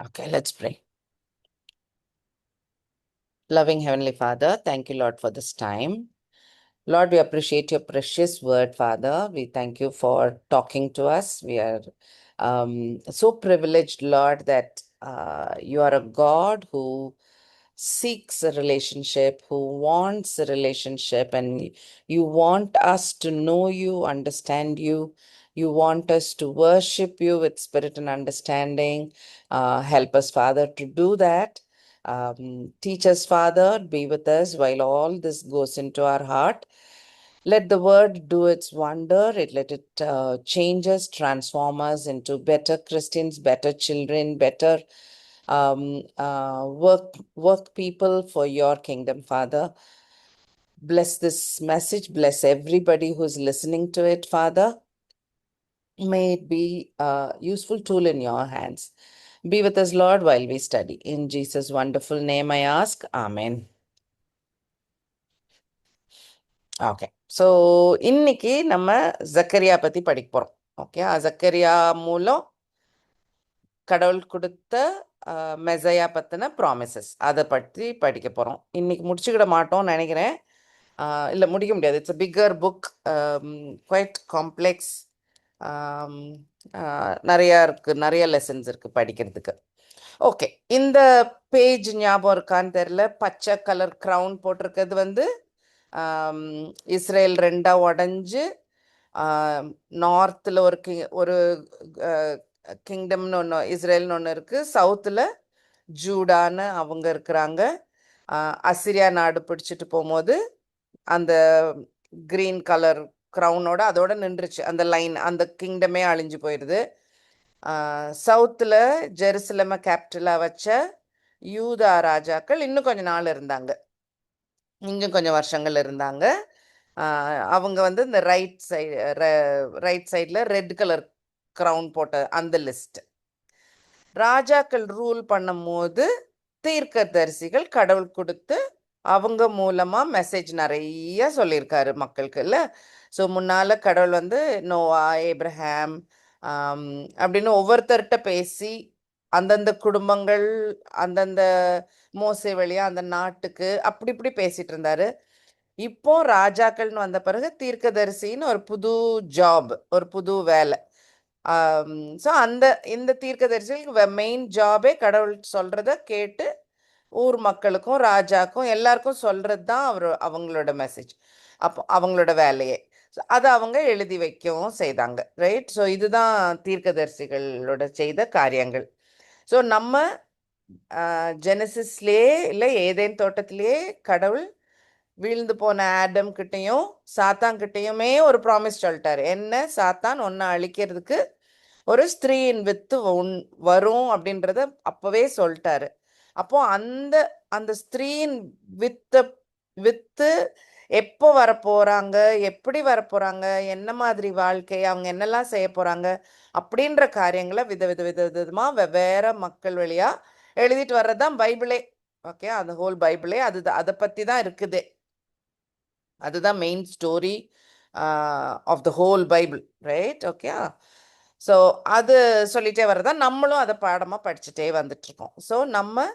Okay, let's pray. Loving Heavenly Father, thank you, Lord, for this time. Lord, we appreciate your precious word, Father. We thank you for talking to us. We are so privileged, Lord, that you are a God who seeks a relationship, who wants a relationship, and you want us to know you, understand you. You want us to worship you with spirit and understanding. Help us, Father, to do that. Teach us, Father, be with us while all this goes into our heart. Let the word do its wonder. Let it change us, transform us into better Christians, better children, better work people for your kingdom, Father. Bless this message. Bless everybody who's listening to it, Father. May it be a useful tool in your hands. Be with us, Lord, while we study. In Jesus' wonderful name I ask. Amen. Okay. So இன்னைக்கு நம்ம ஜக்கரியா பற்றி படிக்க போகிறோம். Okay, Zakariya மூலம் கடவுள் கொடுத்த மெசையா பற்றின promises அதை பற்றி படிக்க போகிறோம். இன்னைக்கு முடிச்சுக்கிட மாட்டோம்னு நினைக்கிறேன். இல்லை, முடிக்க முடியாது. It's a bigger book, quite complex. நிறையா இருக்குது, நிறைய லெசன்ஸ் இருக்குது படிக்கிறதுக்கு. ஓகே, இந்த பேஜ் ஞாபகம் இருக்கான்னு தெரில. பச்சை கலர் க்ரௌன் போட்டிருக்கிறது வந்து இஸ்ரேல் ரெண்டாக உடஞ்சி நார்த்தில் ஒரு கிங்டம்னு ஒன்று, இஸ்ரேல்னு ஒன்று இருக்குது. சவுத்தில் ஜூடான்னு அவங்க இருக்கிறாங்க. அசிரியா நாடு பிடிச்சிட்டு போகும்போது அந்த க்ரீன் கலர் க்ரௌனோட அதோட நின்றுச்சு அந்த லைன். அந்த கிங்டமே அழிஞ்சு போயிடுது. சவுத்தில் ஜெருசலமை கேபிட்டலாக வச்ச யூதா ராஜாக்கள் இன்னும் கொஞ்சம் நாள் இருந்தாங்க, இன்னும் கொஞ்சம் வருஷங்கள் இருந்தாங்க. அவங்க வந்து இந்த ரைட் சைடில் ரெட் கலர் க்ரௌன் போட்ட அந்த லிஸ்ட். ராஜாக்கள் ரூல் பண்ணும் போது தீர்க்கதரிசிகள் கடவுள் கொடுத்து அவங்க மூலமாக மெசேஜ் நிறைய சொல்லியிருக்காரு மக்களுக்கு, இல்லை? ஸோ முன்னால் கடவுள் வந்து நோவா, ஏப்ரஹாம் அப்படின்னு ஒவ்வொருத்தர்கிட்ட பேசி அந்தந்த குடும்பங்கள், அந்தந்த மோசே வழியாக அந்த நாட்டுக்கு அப்படி இப்படி பேசிகிட்டு இருந்தார். இப்போ ராஜாக்கள்னு வந்த பிறகு தீர்க்கதரிசின்னு ஒரு புது ஜாப், ஒரு புது வேலை. ஸோ இந்த தீர்க்கதரிசிகளுக்கு மெயின் ஜாபே கடவுள் சொல்கிறத கேட்டு ஊர் மக்களுக்கும் ராஜாக்கும் எல்லாருக்கும் சொல்கிறது தான் அவங்களோட மெசேஜ். அப்போ அவங்களோட வேலையே. ஸோ அதை அவங்க எழுதி வைக்கவும் செய்தாங்க, ரைட்? ஸோ இதுதான் தீர்க்கதரிசிகளோட செய்த காரியங்கள். ஸோ நம்ம ஜெனசிஸ்லேயே இல்லை ஏதேன் தோட்டத்திலேயே கடவுள் வீழ்ந்து போன ஆடம் கிட்டையும் சாத்தான்கிட்டையுமே ஒரு ப்ராமிஸ் சொல்லிட்டாரு. என்ன? சாத்தான் ஒன்று அழிக்கிறதுக்கு ஒரு ஸ்திரீயின் வித்து வரும் அப்படின்றத அப்பவே சொல்லிட்டாரு. அப்போ அந்த அந்த ஸ்திரீயின் வித்து எப்போ வரப்போறாங்க, எப்படி வரப்போறாங்க, என்ன மாதிரி வாழ்க்கை, அவங்க என்னெல்லாம் செய்ய போறாங்க அப்படின்ற காரியங்களை விதமா வெவ்வேறு மக்கள் வழியா எழுதிட்டு வர்றதுதான் பைபிளே. ஓகே, அந்த ஹோல் பைபிளே அதை பத்தி தான் இருக்குது. அதுதான் main story of the whole Bible, right? Okay, so அது சொல்லிட்டே வர்றதான் நம்மளும் அதை பாடமாக படிச்சுட்டே வந்துட்டுருக்கோம். ஸோ நம்ம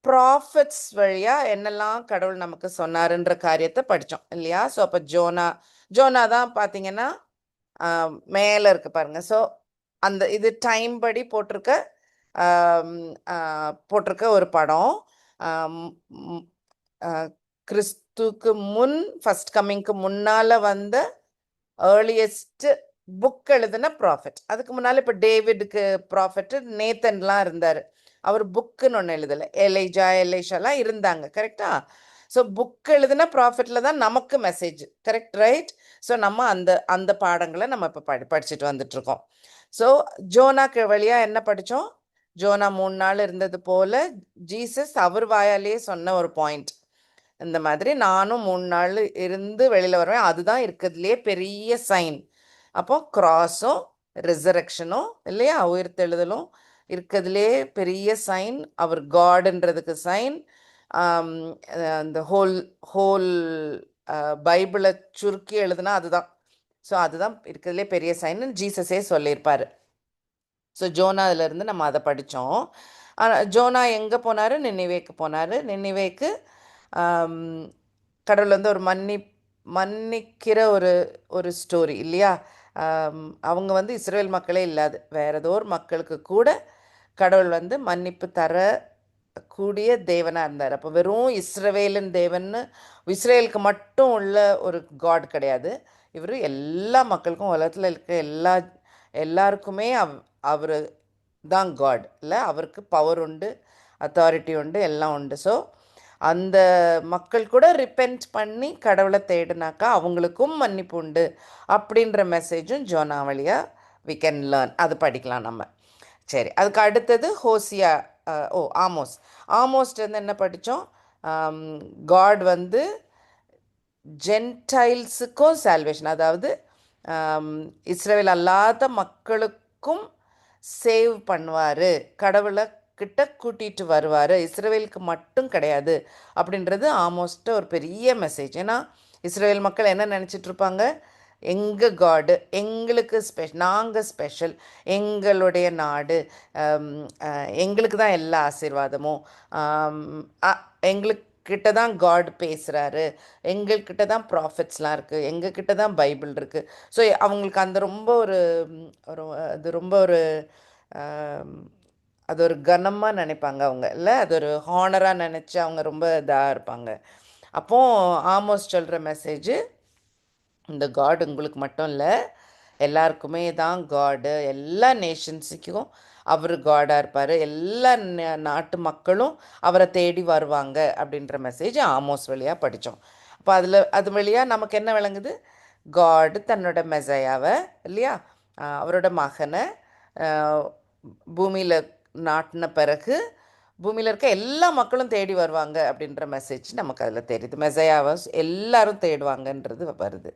ப்ராஃபிட்ஸ் வழியாக என்னெல்லாம் கடவுள் நமக்கு சொன்னாருன்ற காரியத்தை படித்தோம் இல்லையா? ஸோ அப்போ ஜோனா தான் பார்த்தீங்கன்னா மேலே இருக்கு பாருங்க. ஸோ அந்த இது டைம் படி போட்டிருக்க ஒரு படம். கிறிஸ்துக்கு முன், ஃபர்ஸ்ட் கம்மிங்க்கு முன்னால் வந்த ஏர்லியஸ்ட் புக் எழுதின ப்ராஃபிட். அதுக்கு முன்னால் இப்போ டேவிடுக்கு ப்ராஃபிட்டு நேத்தன்லாம் இருந்தார். அவர் புக்குன்னு ஒன்று எழுதலை. எலேஷாலாம் இருந்தாங்க, கரெக்டா? ஸோ புக் எழுதின ப்ராஃபிட்டில் தான் நமக்கு மெசேஜ், கரெக்ட், ரைட்? ஸோ நம்ம அந்த பாடங்களை நம்ம இப்போ படிச்சுட்டு வந்துட்ருக்கோம். ஸோ ஜோனாக்கு வழியாக என்ன படித்தோம்? ஜோனா 3 நாள் இருந்தது போல் ஜீசஸ் அவர் வாயாலேயே சொன்ன ஒரு பாயிண்ட். இந்த மாதிரி நானும் 3 நாள் இருந்து வெளியில் வருவேன். அதுதான் இருக்கிறதுலையே பெரிய சைன். அப்போ கிராஸும் ரிசரக்ஷனும் இல்லையா, உயிர்த்தெழுதலும் இருக்கிறதுலே பெரிய சைன். அவர் காடுன்றதுக்கு சைன். அந்த ஹோல் பைபிளை சுருக்கி எழுதுனா அதுதான். ஸோ அதுதான் இருக்கிறதுலே பெரிய சைன்னு ஜீசஸே சொல்லியிருப்பார். ஸோ ஜோனாவிலேருந்து நம்ம அதை படித்தோம். ஜோனா எங்கே போனார்? நினிவேக்கு போனார். நினிவேக்கு கடவுள் வந்து ஒரு மன்னிக்கிற ஒரு ஒரு ஸ்டோரி இல்லையா? அவங்க வந்து இஸ்ரேல் மக்களே இல்லாது வேறு ஏதோ ஒரு மக்களுக்கு கூட கடவுள் வந்து மன்னிப்பு தர கூடிய தேவனாக இருந்தார். அப்போ வெறும் இஸ்ரவேலின் தேவன்னு இஸ்ரேலுக்கு மட்டும் உள்ள ஒரு காட் கிடையாது. இவர் எல்லா மக்களுக்கும் உலகத்தில் இருக்க எல்லாருக்குமே அவர் தான் காட் இல்லை. அவருக்கு பவர் உண்டு, அத்தாரிட்டி உண்டு, எல்லாம் உண்டு. ஸோ அந்த மக்கள் கூட ரிப்பென்ட் பண்ணி கடவுளை தேடினாக்கா அவங்களுக்கும் மன்னிப்பு உண்டு அப்படின்ற மெசேஜும் ஜோனா வழியாக வி கேன் லேர்ன். அது படிக்கலாம் நம்ம. சரி, அதுக்கு அடுத்தது ஹோசியா. ஆமோஸ்ட் வந்து என்ன படித்தோம்? காட் வந்து ஜென்டைல்ஸுக்கும் சால்வேஷன், அதாவது இஸ்ரேல் அல்லாத மக்களுக்கும் சேவ் பண்ணுவார், கடவுளை கிட்ட கூட்டிகிட்டு வருவார், இஸ்ரேலுக்கு மட்டும் கிடையாது அப்படின்றது ஆமோஸ்ட் ஒரு பெரிய மெசேஜ். ஏன்னா இஸ்ரேல் மக்கள் என்ன நினச்சிட்ருப்பாங்க? எங்கள் காடு எங்களுக்கு நாங்கள் ஸ்பெஷல், எங்களுடைய நாடு, எங்களுக்கு தான் எல்லா ஆசீர்வாதமும், எங்களுக்கிட்ட தான் காட் பேசுகிறாரு, எங்கள்கிட்ட தான் ப்ராஃபிட்ஸ்லாம் இருக்குது, எங்ககிட்ட தான் பைபிள் இருக்குது. ஸோ அவங்களுக்கு அந்த ரொம்ப ஒரு அது ரொம்ப ஒரு அது ஒரு கனமாக நினைப்பாங்க அவங்க இல்லை, அது ஒரு ஹானராக நினச்சி அவங்க ரொம்ப இதாக இருப்பாங்க. அப்போது ஆமோஸ் சொல்கிற மெசேஜ், இந்த காட் உங்களுக்கு மட்டும் இல்லை, எல்லாருக்குமே தான் காடு, எல்லா நேஷன்ஸுக்கும் அவர் காடாக இருப்பார், எல்லா நாட்டு மக்களும் அவரை தேடி வருவாங்க அப்படின்ற மெசேஜ் ஆமோஸ் வழியாக படித்தோம். அப்போ அது வழியாக நமக்கு என்ன விளங்குது? காடு தன்னோட மெசையாவை இல்லையா, அவரோட மகனை பூமியில் நாட்டின பிறகு பூமியில் இருக்க எல்லா மக்களும் தேடி வருவாங்க அப்படின்ற மெசேஜ் நமக்கு அதில் தெரியுது. மெசையாவை எல்லாரும் தேடுவாங்கன்றது வருது.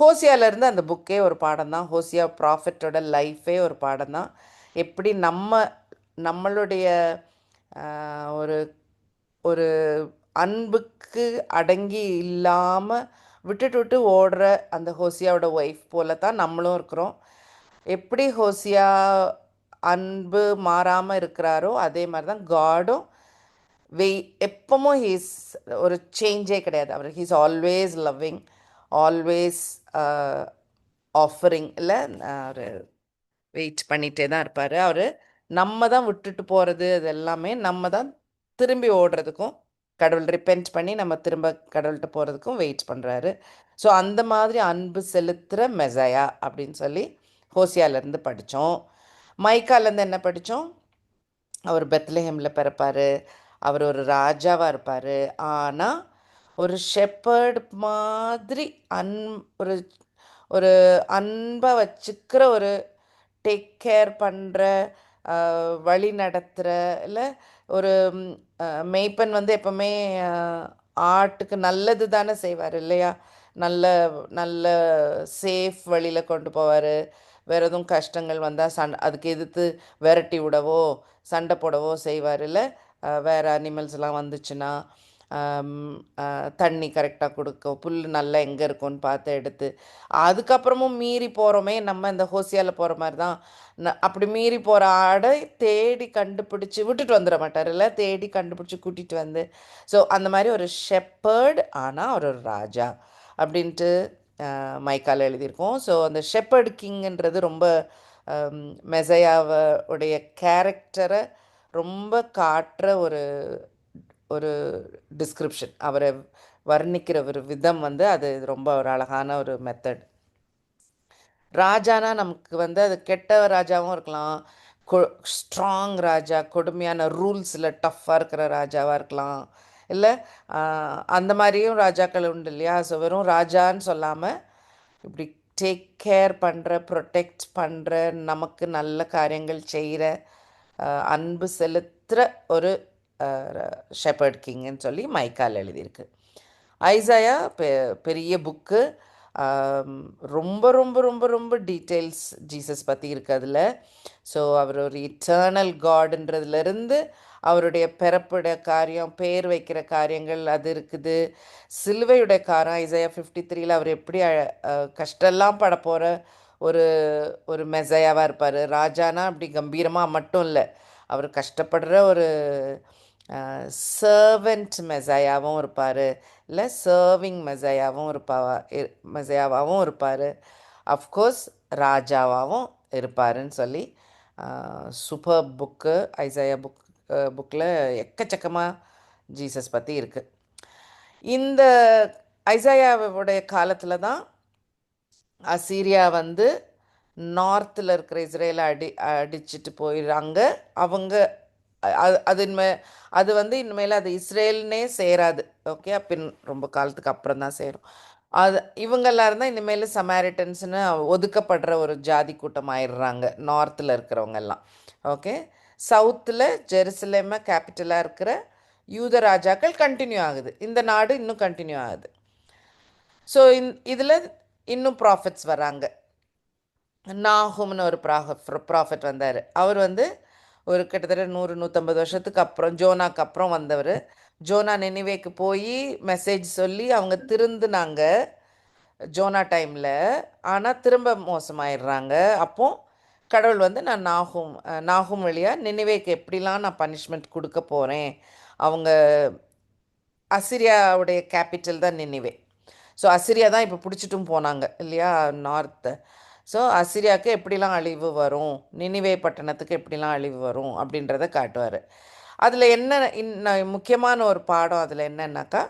ஹோசியாவிலேருந்து அந்த புக்கே ஒரு பாடம் தான். ஹோசியா ப்ராஃபிட்டோட லைஃபே ஒரு பாடம் தான். எப்படி நம்மளுடைய ஒரு ஒரு அன்புக்கு அடங்கி இல்லாமல் விட்டு ஓடுற அந்த ஹோசியாவோட ஒய்ஃப் போல தான் நம்மளும் இருக்கிறோம். எப்படி ஹோசியா அன்பு மாறாமல் இருக்கிறாரோ அதே மாதிரி தான் காடும் எப்பவும் ஹீஸ் ஒரு சேஞ்சே கிடையாது. அவர் he's always loving, always offering இல்லை, அவர் வெயிட் பண்ணிகிட்டே தான் இருப்பார். அவர் நம்ம தான் விட்டுட்டு போகிறது, அது எல்லாமே நம்ம தான் திரும்பி ஓடுறதுக்கும், கடவுள் ரிப்பென்ட் பண்ணி நம்ம திரும்ப கடவுள்கிட்ட போகிறதுக்கும் வெயிட் பண்ணுறாரு. ஸோ அந்த மாதிரி அன்பு செலுத்துகிற மெசையா அப்படின்னு சொல்லி ஹோசியாவிலேருந்து படித்தோம். மைக்காலேருந்து என்ன படித்தோம்? அவர் பெத்லஹேமில் பிறப்பார், அவர் ஒரு ராஜாவாக இருப்பார், ஆனால் ஒரு ஷெப்பர்டு மாதிரி ஒரு ஒரு அன்பை வச்சுக்கிற, ஒரு டேக் கேர் பண்ணுற, வழி நடத்துகிற இல்லை ஒரு மெய்ப்பன் வந்து எப்போவுமே ஆட்டுக்கு நல்லது தானே செய்வார் இல்லையா? நல்ல நல்ல சேஃப் வழியில் கொண்டு போவார். வேறு எதுவும் கஷ்டங்கள் வந்தால் அதுக்கு எதிர்த்து விரட்டி விடவோ சண்டை போடவோ செய்வார் இல்லை. வேறு அனிமல்ஸ்லாம் வந்துச்சுன்னா தண்ணி கரெக்டாக கொடுக்க, புல் நல்லா எங்கே இருக்கும்னு பார்த்து எடுத்து, அதுக்கப்புறமும் மீறி போகிறோமே நம்ம இந்த ஹோசியாவில் போகிற மாதிரி தான். அப்படி மீறி போகிற ஆடை தேடி கண்டுபிடிச்சி விட்டுட்டு வந்துட மாட்டார் இல்லை, தேடி கண்டுபிடிச்சி கூட்டிகிட்டு வந்து. ஸோ அந்த மாதிரி ஒரு ஷெப்பர்டு, ஆனால் அவர் ஒரு ராஜா அப்படின்ட்டு மைக்கால் எழுதியிருக்கோம். ஸோ அந்த ஷெப்பர்டு கிங்குன்றது ரொம்ப மெசையாவுடைய கேரக்டரை ரொம்ப காட்டுற ஒரு ஒரு டிஸ்கிரிப்ஷன், அவரை வர்ணிக்கிற ஒரு விதம் வந்து அது ரொம்ப ஒரு அழகான ஒரு மெத்தட். ராஜானா நமக்கு வந்து அது கெட்ட ராஜாவும் இருக்கலாம், ஸ்ட்ராங் ராஜா, கொடுமையான ரூல்ஸில் டஃப்பாக இருக்கிற ராஜாவாக இருக்கலாம் இல்லை, அந்த மாதிரியும் ராஜாக்கள் உண்டு இல்லையா? ஸோ வெறும் ராஜான்னு சொல்லாமல் இப்படி டேக் கேர் பண்ணுற, ப்ரொடெக்ட் பண்ணுற, நமக்கு நல்ல காரியங்கள் செய்கிற, அன்பு செலுத்துகிற ஒரு ஷெப்பர்ட் கிங்குன்னு சொல்லி மைக்கால் எழுதியிருக்கு. ஐசாயா பெரிய புக்கு, ரொம்ப ரொம்ப ரொம்ப ரொம்ப டீட்டெயில்ஸ் ஜீசஸ் பற்றி இருக்குது அதில். ஸோ அவர் ஒரு இட்டர்னல் காடுன்றதுலேருந்து அவருடைய பிறப்புடைய காரியம், பேர் வைக்கிற காரியங்கள் அது இருக்குது. சிலுவையுடைய காரம் ஐசாயா 53ல் அவர் எப்படி கஷ்டம்லாம் பட போகிற ஒரு ஒரு மெசையாவாக இருப்பார். ராஜானா அப்படி கம்பீரமாக மட்டும் இல்லை, அவர் கஷ்டப்படுற ஒரு சர்வெண்ட் மெசையாவும் இருப்பார், இல்லை சர்விங் மெசையாவாகவும் இருப்பார், அஃப்கோர்ஸ் ராஜாவாகவும் இருப்பாருன்னு சொல்லி சூப்பர் புக்கு ஐசையா புக்கில் எக்கச்சக்கமாக ஜீசஸ் பற்றி இருக்குது. இந்த ஐசையாவுடைய காலத்தில் தான் அசீரியா வந்து நார்த்தில் இருக்கிற இஸ்ரேலை அடிச்சுட்டு போயிடுறாங்க. அவங்க அது வந்து இனிமேல் அது இஸ்ரேல்னே சேராது. ஓகே, பின் ரொம்ப காலத்துக்கு அப்புறம் தான் சேரும். அது இவங்கெல்லாம் இருந்தால் இனிமேல் சமாரிட்டன்ஸ்னு ஒதுக்கப்படுற ஒரு ஜாதி கூட்டம் ஆயிடுறாங்க நார்த்தில் இருக்கிறவங்கெல்லாம். ஓகே, சவுத்தில் ஜெருசலேமை கேபிட்டலாக இருக்கிற யூத ராஜாக்கள் கண்டினியூ ஆகுது. இந்த நாடு இன்னும் கண்டினியூ ஆகுது. ஸோ இதில் இன்னும் ப்ராஃபிட்ஸ் வராங்க. நாஹும்னு ஒரு ப்ராஃபிட் வந்தார். அவர் வந்து ஒரு கிட்டத்தட்ட 100-150 வருஷத்துக்கு அப்புறம், ஜோனாக்கு அப்புறம் வந்தவர். ஜோனா நினிவேக்கு போய் மெசேஜ் சொல்லி அவங்க திருந்துனாங்க ஜோனா டைமில். ஆனால் திரும்ப மோசமாயிடுறாங்க. அப்போ கடவுள் வந்து நான் நாகும் வழியாக நினிவேக்கு எப்படிலாம் நான் பனிஷ்மெண்ட் கொடுக்க போகிறேன். அவங்க அசிரியாவுடைய கேபிட்டல் தான் நினிவே. ஸோ அசிரியா தான் இப்போ பிடிச்சிட்டும் போனாங்க இல்லையா நார்த்தை. ஸோ அசிரியாவுக்கு எப்படிலாம் அழிவு வரும், நினிவே பட்டணத்துக்கு எப்படிலாம் அழிவு வரும் அப்படின்றத காட்டுவார். அதில் என்ன முக்கியமான ஒரு பாடம் அதில் என்னன்னாக்கா,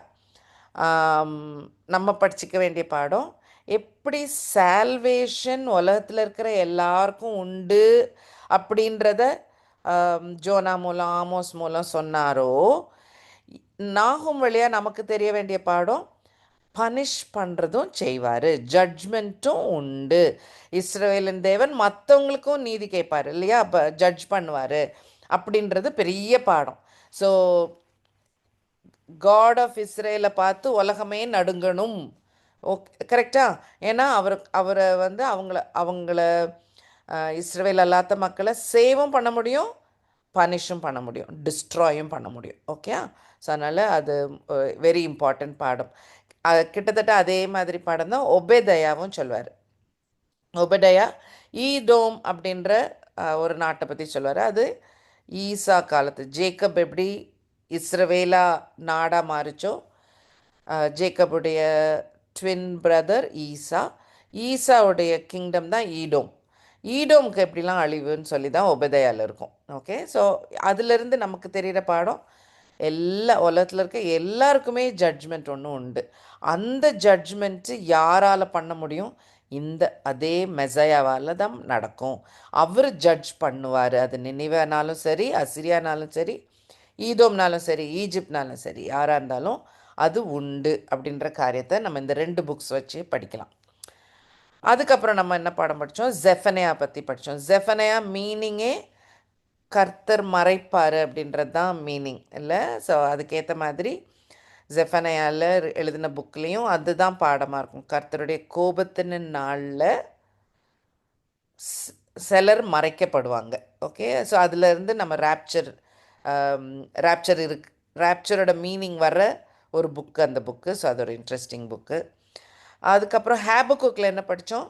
நம்ம படிச்சிக்க வேண்டிய பாடம், எப்படி சால்வேஷன் உலகத்தில் இருக்கிற எல்லாருக்கும் உண்டு அப்படின்றத ஜோனா மூலம் ஆமோஸ் மூலம் சொன்னாரோ, நாகும் வழியாக நமக்கு தெரிய வேண்டிய பாடம், பனிஷ் பண்ணுறதும் செய்வார், ஜட்ஜ்மெண்ட்டும் உண்டு. இஸ்ரவேலின் தேவன் மற்றவங்களுக்கும் நீதி கேட்பார் இல்லையா, அப்போ ஜட்ஜ் பண்ணுவார் அப்படின்றது பெரிய பாடம். ஸோ காட் ஆஃப் இஸ்ரேலை பார்த்து உலகமே நடுங்கணும். ஓகே, கரெக்டா? ஏன்னா அவரை வந்து அவங்கள இஸ்ரவேல் அல்லாத மக்களை சேவும் பண்ண முடியும், பனிஷும் பண்ண முடியும், டிஸ்ட்ராயும் பண்ண முடியும். ஓகே, ஸோ அதனால் அது வெரி இம்பார்ட்டண்ட் பாடம். கிட்டத்தட்ட அதே மாதிரி பாடம் தான் ஒபேதயாவும் சொல்வார். ஒபேதயா ஈதோம் அப்படின்ற ஒரு நாட்டை பற்றி சொல்வார். அது ஈசா காலத்து ஜேக்கப் எப்படி இஸ்ரவேலா நாடாக மாறிச்சோ, ஜேக்கபுடைய ட்வின் பிரதர் ஈசாவுடைய கிங்டம் தான் ஈடோம். ஈடோமுக்கு எப்படிலாம் அழிவுன்னு சொல்லி தான் ஒபேதயாவில் இருக்கும். ஓகே, ஸோ அதிலிருந்து நமக்கு தெரிகிற பாடம், எல்லா உலகத்தில் இருக்க எல்லாருக்குமே ஜட்ஜ்மெண்ட் ஒன்று உண்டு. அந்த ஜட்ஜ்மெண்ட்டு யாரால் பண்ண முடியும்? அதே மெசையாவால் தான் நடக்கும். அவர் ஜட்ஜ் பண்ணுவார். அது நினிவேனாலும் சரி, அசிரியானாலும் சரி, ஈதோம்னாலும் சரி, ஈஜிப்ட்னாலும் சரி, யாராக இருந்தாலும் அது உண்டு அப்படின்ற காரியத்தை நம்ம இந்த 2 புக்ஸ் வச்சு படிக்கலாம். அதுக்கப்புறம் நம்ம என்ன பாடம் படித்தோம்? ஜெஃபனையா பற்றி படித்தோம். ஜெஃபனையா மீனிங்கே கர்த்தர் மறைப்பார் அப்படின்றது தான் மீனிங் இல்லை. ஸோ அதுக்கேற்ற மாதிரி ஜெஃபனையாவில் எழுதின புக்லேயும் அதுதான் பாடமாக இருக்கும். கர்த்தருடைய கோபத்தின் நாளில் சிலர் மறைக்கப்படுவாங்க. ஓகே, ஸோ அதிலேருந்து நம்ம ராப்சர் ராப்சரோட மீனிங் வர ஒரு புக்கு அந்த புக்கு. ஸோ அது ஒரு இன்ட்ரெஸ்டிங் புக்கு. அதுக்கப்புறம் ஹேபக்குக்கில் என்ன படித்தோம்?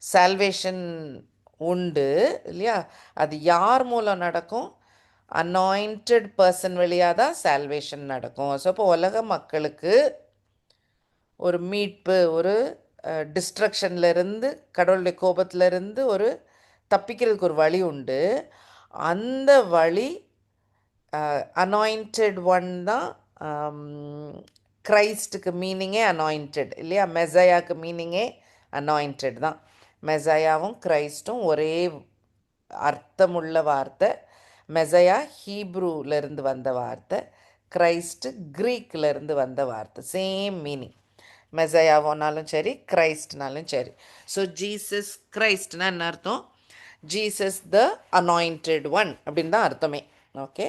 சால்வேஷன் உண்டு இல்லையா, அது யார் மூலம் நடக்கும்? அனாயிண்டட் பர்சன் வழியாக தான் சால்வேஷன் நடக்கும். ஸோ இப்போ உலக மக்களுக்கு ஒரு மீட்பு, ஒரு டிஸ்ட்ரக்ஷன்லேருந்து, கடவுளுடைய கோபத்திலேருந்து ஒரு தப்பிக்கிறதுக்கு ஒரு வழி உண்டு. அந்த வழி அனாயிண்டட் ஒன் தான். கிரைஸ்டுக்கு மீனிங்கே அனாயிண்டட் இல்லையா, மெசையாவுக்கு மீனிங்கே அனாயிண்டட் தான். மெசையாவும் கிரைஸ்டும் ஒரே அர்த்தமுள்ள வார்த்தை. மெசையா ஹீப்ரூலேருந்து வந்த வார்த்தை, கிரைஸ்ட்டு க்ரீக்கிலேருந்து வந்த வார்த்தை, சேம் மீனிங். மெசையாவோனாலும் சரி, கிரைஸ்ட்னாலும் சரி. ஸோ ஜீசஸ் கிரைஸ்ட்னா என்ன அர்த்தம்? ஜீசஸ் த அனாயிண்டட் ஒன் அப்படின்னு தான் அர்த்தமே. Okay,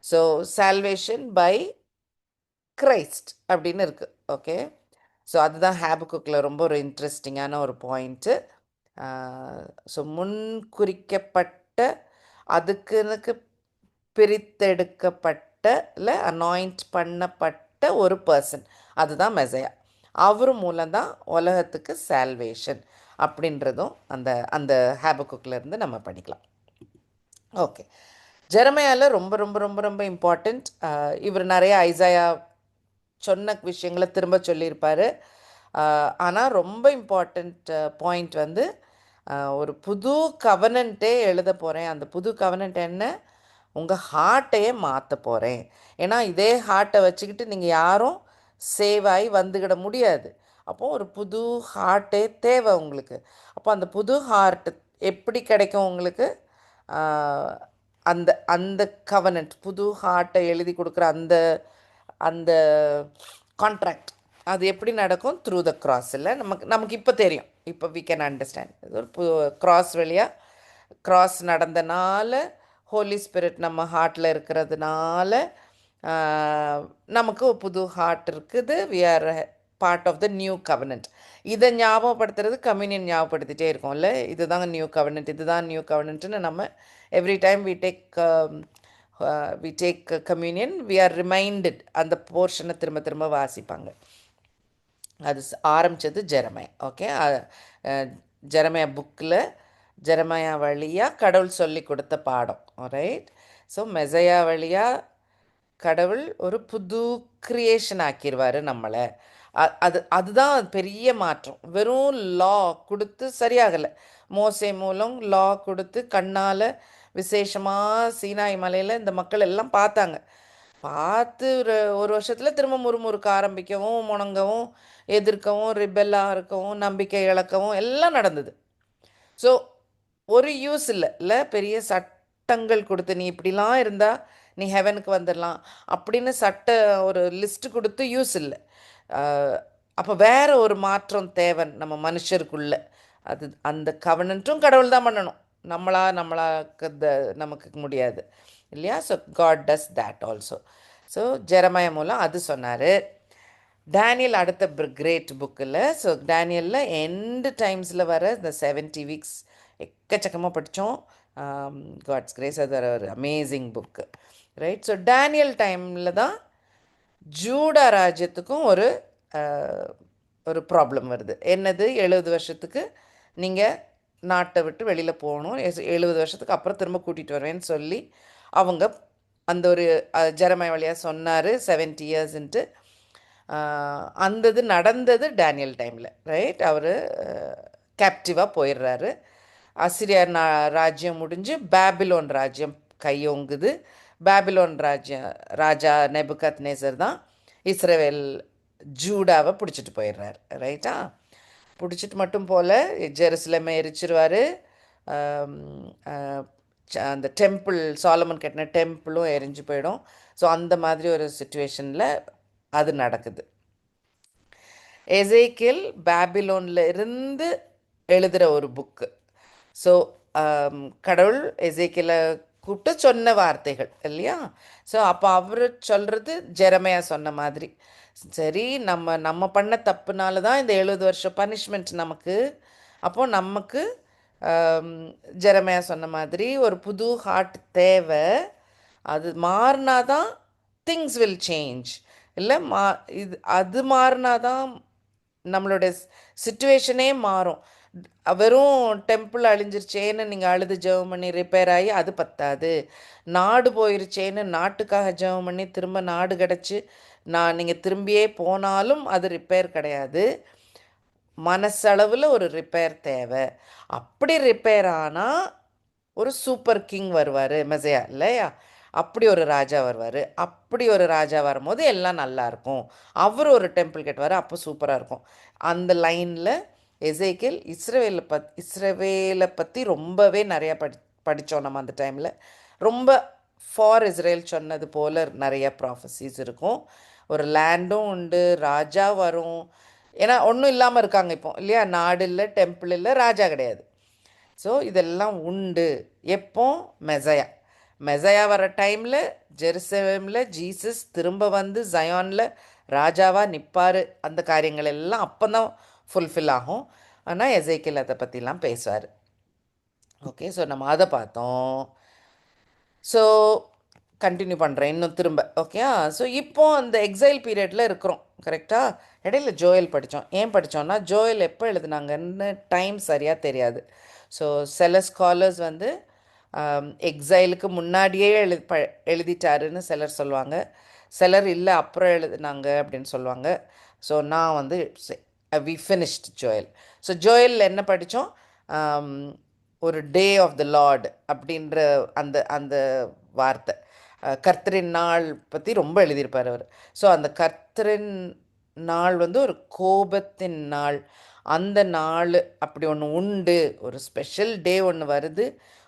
so salvation by Christ அப்படின்னு இருக்குது. ஓகே, ஸோ அதுதான் ஹேபக்குக்கில் ரொம்ப ஒரு இன்ட்ரெஸ்டிங்கான ஒரு பாயிண்ட்டு. ஸோ முன்குறிக்கப்பட்ட, அதுக்குனுக்கு பிரித்தெடுக்கப்பட்ட இல்லை அனாயிண்ட் பண்ணப்பட்ட ஒரு பர்சன், அதுதான் மெசையா. அவர் மூலம்தான் உலகத்துக்கு சால்வேஷன் அப்படின்றதும் அந்த அந்த ஹேபக்குக்லேருந்து நம்ம படிக்கலாம். ஓகே, ஜெரமையாவில் ரொம்ப ரொம்ப ரொம்ப ரொம்ப இம்பார்ட்டண்ட். இவர் நிறைய ஐசாயா சொன்ன விஷயங்களை திரும்ப சொல்லியிருப்பார். ஆனால் ரொம்ப இம்பார்ட்டண்ட் பாயிண்ட் வந்து ஒரு புது கவனன்ட்டே எழுத போகிறேன். அந்த புது கவனன்ட் என்ன? உங்கள் ஹார்ட்டையே மாற்ற போகிறேன். ஏன்னா இதே ஹார்ட்டை வச்சுக்கிட்டு நீங்கள் யாரும் சேவ் ஆகி வந்துக்கிட முடியாது. அப்போது ஒரு புது ஹார்ட்டே தேவை உங்களுக்கு. அப்போ அந்த புது ஹார்ட் எப்படி கிடைக்கும் உங்களுக்கு? அந்த அந்த கவனன்ட், புது ஹார்ட்டை எழுதி கொடுக்குற அந்த அந்த கான்ட்ராக்ட் அது எப்படி நடக்கும்? Through the cross. இல்லை, நமக்கு இப்போ தெரியும், இப்போ வி கேன் அண்டர்ஸ்டாண்ட். இது ஒரு கிராஸ் வழியாக கிராஸ் நடந்தனால, ஹோலி ஸ்பிரிட் நம்ம ஹார்ட்டில் இருக்கிறதுனால நமக்கு ஒரு புது ஹார்ட் இருக்குது. We are part of the new covenant. இதை ஞாபகப்படுத்துறது கம்யூனியன் ஞாபகப்படுத்திட்டே இருக்கோம்ல. இதுதான் நியூ கவர்னன்ட், இதுதான் நியூ கவர்னன்ட்னு நம்ம every time we take communion, we are reminded. அந்த போர்ஷனை திரும்ப திரும்ப வாசிப்பாங்க. அது ஆரம்பித்தது ஜெரமையா. ஓகே, ஜெரமையா புக்கில் ஜெரமையா வழியாக கடவுள் சொல்லி கொடுத்த பாடம். ரைட். ஸோ மெசையா வழியாக கடவுள் ஒரு புது கிரியேஷன் ஆக்கிடுவார் நம்மளை. அதுதான் பெரிய மாற்றம். வெறும் லா கொடுத்து சரியாகலை. மோசே மூலம் லா கொடுத்து கண்ணால் விசேஷமாக சீனாய் மலையில் இந்த மக்கள் எல்லாம் பார்த்தாங்க. பார்த்து ஒரு வருஷத்தில் திரும்ப முறுமுறுக்க ஆரம்பிக்கவும், முணங்கவும், எதிர்க்கவும், ரிபெல்லாக இருக்கவும், நம்பிக்கை இழக்கவும் எல்லாம் நடந்தது. ஸோ ஒரு யூஸ் இல்லை. பெரிய சட்டங்கள் கொடுத்து நீ இப்படிலாம் இருந்தால் நீ ஹெவனுக்கு வந்துடலாம் அப்படின்னு ஒரு லிஸ்ட்டு கொடுத்து யூஸ் இல்லை. அப்போ வேற ஒரு மாற்றம் தேவை நம்ம மனுஷருக்குள்ள. அந்த கவர்னன்ட்டும் கடவுள் தான் பண்ணணும். நம்மளாக்கு நமக்கு முடியாது இல்லையா? So God does that also. So Jeremiah மூலம் அது சொன்னார். டேனியல் அடுத்த கிரேட் புக்கில். ஸோ டேனியலில் எண்டு டைம்ஸில் வர இந்த 70 வீக்ஸ் எக்கச்சக்கமாக படித்தோம். காட்ஸ் கிரேஸ், அது ஒரு amazing book. Right. So Daniel டைமில் தான் ஜூடா ராஜ்யத்துக்கும் ஒரு ப்ராப்ளம் வருது. என்னது? 70 வருஷத்துக்கு நீங்கள் நாட்டை விட்டு வெளியில் போகணும், 70 வருஷத்துக்கு அப்புறம் திரும்ப கூட்டிகிட்டு வருவேன்னு சொல்லி அவங்க அந்த ஒரு ஜெரமையா வழியாக சொன்னார். 70 இயர்ஸ்ன்ட்டு. அந்த இது நடந்தது டேனியல் டைமில். ரைட். அவர் கேப்டிவாக போயிடுறாரு. அசிரியார் ராஜ்யம் முடிஞ்சு பேபிலோன் ராஜ்யம் கையோங்குது. பேபிலோன் ராஜா நெபுகத்நேசர் தான் இஸ்ரவேல் ஜூடாவை பிடிச்சிட்டு போயிடுறார். ரைட்டா? பிடிச்சிட்டு மட்டும் போல் ஜெருசலேமை எரிச்சிருவார். அந்த டெம்பிள், சாலமன் கட்டின டெம்பிளும் எரிஞ்சு போயிடும். ஸோ அந்த மாதிரி ஒரு சுச்சுவேஷனில் அது நடக்குது. எசேக்கியேல் பேபிலோனில் இருந்து எழுதுகிற ஒரு புக்கு. ஸோ கடவுள் எசேக்கியேலை கூப்பிட்டு சொன்ன வார்த்தைகள் இல்லையா? ஸோ அப்போ அவர் சொல்கிறது ஜெரமையா சொன்ன மாதிரி, சரி நம்ம பண்ண தப்புனால தான் இந்த 70 வருஷம் பனிஷ்மெண்ட் நமக்கு. அப்போது நமக்கு ஜெரமையா சொன்ன மாதிரி ஒரு புது ஹார்ட் தேவை. அது மாறினாதான் திங்ஸ் வில் சேஞ்ச். இல்லை அது மாறினாதான் நம்மளுடைய சிச்சுவேஷனே மாறும். வெறும் டெம்பிள் அழிஞ்சிருச்சேன்னு நீங்கள் அழுது ஜெபம் பண்ணி ரிப்பேர் ஆகி அது பத்தாது. நாடு போயிருச்சேன்னு நாட்டுக்காக ஜெபம் பண்ணி திரும்ப நாடு கிடச்சி நீங்கள் திரும்பியே போனாலும் அது ரிப்பேர் கிடையாது. மனசளவில் ஒரு ரிப்பேர் தேவை. அப்படி ரிப்பேர் ஆனால் ஒரு சூப்பர் கிங் வருவார், மெசையா இல்லையா? அப்படி ஒரு ராஜா வருவார். அப்படி ஒரு ராஜா வரும்போது எல்லாம் நல்லாயிருக்கும். அவர் ஒரு டெம்பிள் கட்டுவார், அப்போ சூப்பராக இருக்கும். அந்த லைனில் எசேக்கியேல் இஸ்ரவேலை பற்றி ரொம்பவே நிறையா படித்தோம் நம்ம அந்த டைமில். ரொம்ப ஃபார் இஸ்ரேல் சொன்னது போல் நிறைய ப்ராஃபஸிஸ் இருக்கும். ஒரு லேண்டும் உண்டு, ராஜா வரும். ஏன்னா ஒன்றும் இல்லாமல் இருக்காங்க இப்போ இல்லையா? நாடு இல்லை, டெம்பிள் இல்லை, ராஜா கிடையாது. ஸோ இதெல்லாம் உண்டு. எப்போ? மெசையா வர டைமில் ஜெருசலேமில் ஜீசஸ் திரும்ப வந்து ஜயானில் ராஜாவாக நிற்பார். அந்த காரியங்கள் எல்லாம் அப்போ தான் ஃபுல்ஃபில் ஆகும். ஆனால் எசேக்கியேல் அதை பற்றிலாம் பேசுவார். ஓகே, ஸோ நம்ம அதை பார்த்தோம். ஸோ கண்டினியூ பண்ணுறேன் இன்னும் திரும்ப. ஓகே. ஸோ இப்போ அந்த எக்ஸைல் பீரியடில் இருக்கிறோம். கரெக்டாக. இடையில ஜோயல் படித்தோம். ஏன் படித்தோம்னா ஜோயல் எப்போ எழுதுனாங்கன்னு டைம் சரியாக தெரியாது. ஸோ சில ஸ்காலர்ஸ் வந்து எக்ஸைலுக்கு முன்னாடியே எழுதிட்டாருன்னு சிலர் சொல்லுவாங்க. சிலர் இல்லை அப்புறம் எழுதுனாங்க அப்படின்னு சொல்லுவாங்க. ஸோ நான் வந்து we finished Joel. So Joel என்ன படித்தோம்? ஒரு டே ஆஃப் த லார்ட் அப்படின்ற அந்த அந்த வார்த்தை, கர்த்தரின் நாள் பற்றி ரொம்ப எழுதியிருப்பார் அவர். ஸோ அந்த கர்த்தரின் நாள் வந்து ஒரு கோபத்தின் நாள். அந்த நாள் அப்படி ஒன்று உண்டு, ஒரு ஸ்பெஷல் டே ஒன்று வருது,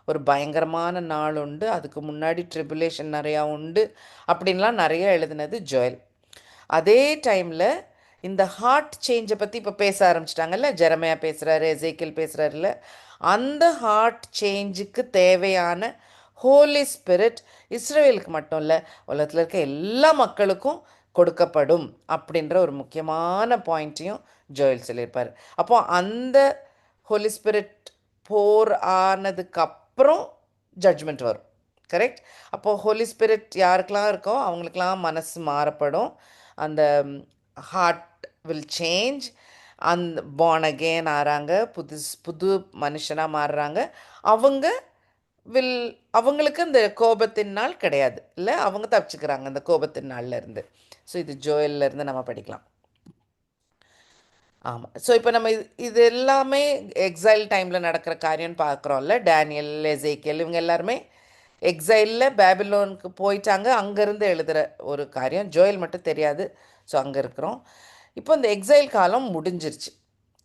ஒரு பயங்கரமான நாள் உண்டு, அதுக்கு முன்னாடி ட்ரிபுலேஷன் நிறையா உண்டு அப்படின்லாம் நிறைய எழுதினது ஜோயல். அதே டைமில் இந்த ஹார்ட் சேஞ்சை பற்றி இப்போ பேச ஆரம்பிச்சிட்டாங்கல்ல, ஜெரமையா பேசுகிறாரு, எசேக்கியேல் பேசுகிறாருல்ல, அந்த ஹார்ட் சேஞ்சுக்கு தேவையான ஹோலி ஸ்பிரிட் இஸ்ரேலுக்கு மட்டும் இல்லை, உலகத்தில் இருக்க எல்லா மக்களுக்கும் கொடுக்கப்படும் அப்படின்ற ஒரு முக்கியமான பாயிண்ட்டையும் ஜோயல் சொல்லியிருப்பார். அப்போ அந்த ஹோலி ஸ்பிரிட் போர் ஆனதுக்கப்புறம் ஜட்ஜ்மெண்ட் வரும். கரெக்ட். அப்போது ஹோலி ஸ்பிரிட் யாருக்கெல்லாம் இருக்கோ அவங்களுக்கெல்லாம் மனசு மாறப்படும், அந்த ஹார்ட் வில் சேஞ்ச், அந்த born again ஆகிறாங்க, புது மனுஷனாக மாறுறாங்க. அவங்க வில் அவங்களுக்கு இந்த கோபத்தின் நாள் கிடையாது இல்லை, அவங்க தப்பிச்சுக்கிறாங்க அந்த கோபத்தின் நாள்ல இருந்து. ஸோ இது ஜோயல்ல இருந்து நம்ம படிக்கலாம். ஆமாம். ஸோ இப்போ நம்ம இது எல்லாமே எக்ஸைல் டைமில் நடக்கிற காரியம்னு பார்க்குறோம்ல. டேனியல், எசேக்கியேல் இவங்க எல்லாருமே எக்ஸைலில் பேபிலோனுக்கு போயிட்டாங்க, அங்கேருந்து எழுதுகிற ஒரு காரியம். ஜோயல் மட்டும் தெரியாது. ஸோ அங்கே இருக்கிறோம். இப்போ இந்த எக்ஸைல் காலம் முடிஞ்சிருச்சு.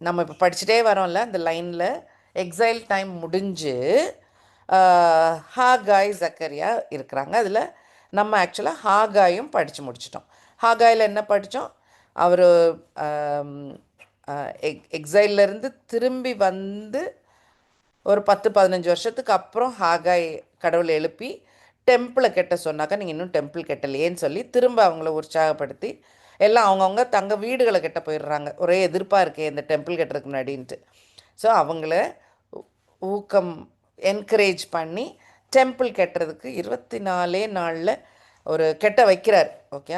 நம்ம இப்போ படிச்சுட்டே வரோம்ல அந்த லைனில். எக்ஸைல் டைம் முடிஞ்சு ஹாகாய், ஜக்கரியா இருக்கிறாங்க. அதில் நம்ம ஆக்சுவலாக ஹாகாயும் படித்து முடிச்சிட்டோம். ஹாகாயில் என்ன படித்தோம்? அவர் எக்ஸைல்லேருந்து திரும்பி வந்து ஒரு 10-15 வருஷத்துக்கு அப்புறம் ஹாகாய் கடவுளை எழுப்பி டெம்பிளை கெட்ட சொன்னாக்கா, நீங்கள் இன்னும் டெம்பிள் கெட்டலையேன்னு சொல்லி திரும்ப அவங்கள உற்சாகப்படுத்தி எல்லாம் அவங்கவுங்க தங்க வீடுகளை கெட்ட போயிடுறாங்க. ஒரே எதிர்ப்பாக இருக்கே இந்த டெம்பிள் கட்டுறதுக்கு முன்னாடின்ட்டு. ஸோ அவங்கள ஊக்கம் என்கரேஜ் பண்ணி டெம்பிள் கட்டுறதுக்கு 24 நாளில் ஒரு கெட்ட வைக்கிறார். ஓகே.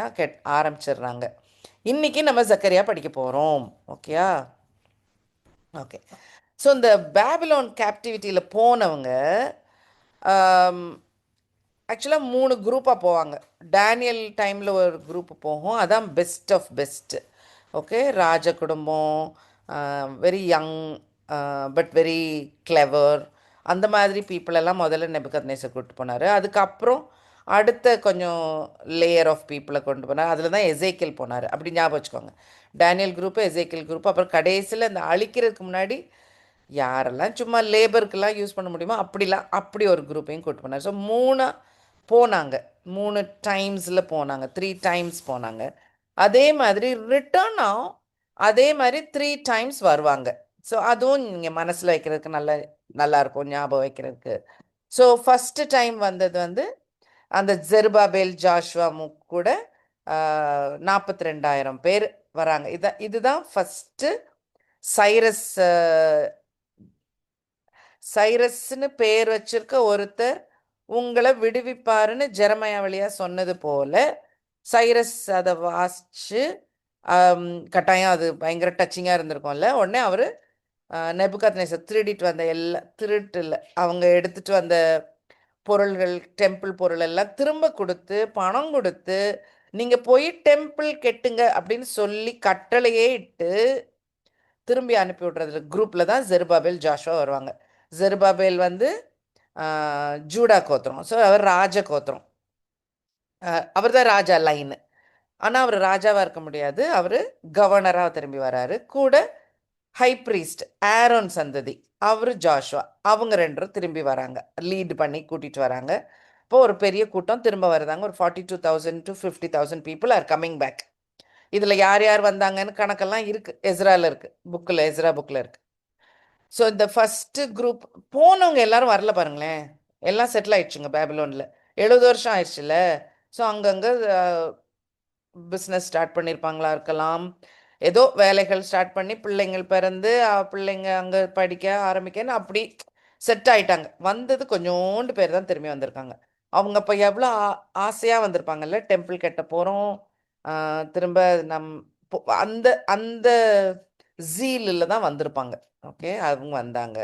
ஆரம்பிச்சிடுறாங்க. இன்றைக்கி நம்ம ஜக்கரியா படிக்க போகிறோம். ஓகேயா. ஓகே. ஸோ இந்த பேபிலோன் கேப்டிவிட்டியில் போனவங்க ஆக்சுவலாக 3 குரூப்பாக போவாங்க. டேனியல் டைமில் ஒரு குரூப் போகும், அதான் பெஸ்ட் ஆஃப் பெஸ்ட்டு. ஓகே. ராஜ குடும்பம், very young but very clever, அந்த மாதிரி பீப்புளெல்லாம் முதல்ல நெபுகத்நேசர் கூப்பிட்டு போனார். அதுக்கப்புறம் அடுத்த கொஞ்சம் லேயர் ஆஃப் பீப்புளை கொண்டு போனார். அதில் தான் எசேக்கியேல் போனார். அப்படி ஞாபகம் வச்சுக்கோங்க. டேனியல் குரூப்பு, எசேக்கியேல் குரூப்பு, அப்புறம் கடைசியில் இந்த அழிக்கிறதுக்கு முன்னாடி யாரெல்லாம் சும்மா லேபருக்கெல்லாம் யூஸ் பண்ண முடியுமோ அப்படி ஒரு குரூப்பையும் கூப்பிட்டு போனார். ஸோ 3 போனாங்க, 3 டைம்ஸில் போனாங்க, 3 டைம்ஸ் போனாங்க. அதே மாதிரி ரிட்டர்னாக அதே மாதிரி 3 டைம்ஸ் வருவாங்க. ஸோ அதுவும் நீங்கள் மனசில் வைக்கிறதுக்கு நல்லாயிருக்கும், ஞாபகம் வைக்கிறதுக்கு. ஸோ ஃபஸ்ட்டு டைம் வந்தது வந்து அந்த ஜெருபாபேல், ஜாஷ்வா கூட 42,000 பேர் வராங்க. இதுதான் ஃபஸ்ட்டு சைரஸ்ன்னு பேர் வச்சிருக்க ஒருத்தர் உங்களை விடுவிப்பாருன்னு ஜெரமையா வழியா சொன்னது போல சைரஸ் அதை வாசிச்சு கட்டாயம் அது பயங்கர டச்சிங்காக இருந்திருக்கும்ல. உடனே அவர் நெபுகத்நேசர் திருடிட்டு வந்த திருட்டில் அவங்க எடுத்துகிட்டு வந்த பொருள்கள், டெம்பிள் பொருள் எல்லாம் திரும்ப கொடுத்து, பணம் கொடுத்து, நீங்கள் போய் டெம்பிள் கெட்டுங்க அப்படின்னு சொல்லி கட்டளையே இட்டு திரும்பி அனுப்பி விட்றதுல குரூப்பில் தான் ஜெருபாபேல், ஜாஷ்வா வருவாங்க. ஜெருபாபேல் வந்து ஜூடா கோத்திரம். ஸோ அவர் ராஜ கோத்திரம். அவர் தான் ராஜா லைனு. ஆனால் அவர் ராஜாவாக இருக்க முடியாது, அவர் கவர்னராக திரும்பி வராரு. கூட ஹை ப்ரீஸ்ட் ஆரோன் சந்ததி அவர் ஜாஷ்வா, அவங்க 2 திரும்பி வராங்க, லீடு பண்ணி கூட்டிகிட்டு வராங்க. இப்போ ஒரு பெரிய கூட்டம் திரும்ப வருதாங்க. ஒரு 42,000 to 50,000 people are coming back. இதில் யார் யார் வந்தாங்கன்னு கணக்கெல்லாம் இருக்குது, எஸ்ராவில் இருக்குது, எஸ்ரா புக்கில் இருக்குது. ஸோ இந்த ஃபஸ்ட்டு குரூப் போனவங்க எல்லாரும் வரல பாருங்களேன். எல்லாம் செட்டில் ஆயிடுச்சுங்க பேபிலோனில். 70 வருஷம் ஆயிடுச்சுல்ல. ஸோ அங்கங்கே பிஸ்னஸ் ஸ்டார்ட் பண்ணியிருப்பாங்களா இருக்கலாம், ஏதோ வேலைகள் ஸ்டார்ட் பண்ணி பிள்ளைங்கள் பிறந்து பிள்ளைங்க அங்கே படிக்க ஆரம்பிக்கன்னு அப்படி செட் ஆயிட்டாங்க. வந்தது கொஞ்சோண்டு பேர் தான் திரும்பி வந்திருக்காங்க. அவங்க அப்போ எவ்வளோ ஆசையாக வந்திருப்பாங்கல்ல, டெம்பிள் கட்ட போகிறோம், திரும்ப நம் அந்த அந்த ஜீலில் தான் வந்திருப்பாங்க. ஓகே, அவங்க வந்தாங்க.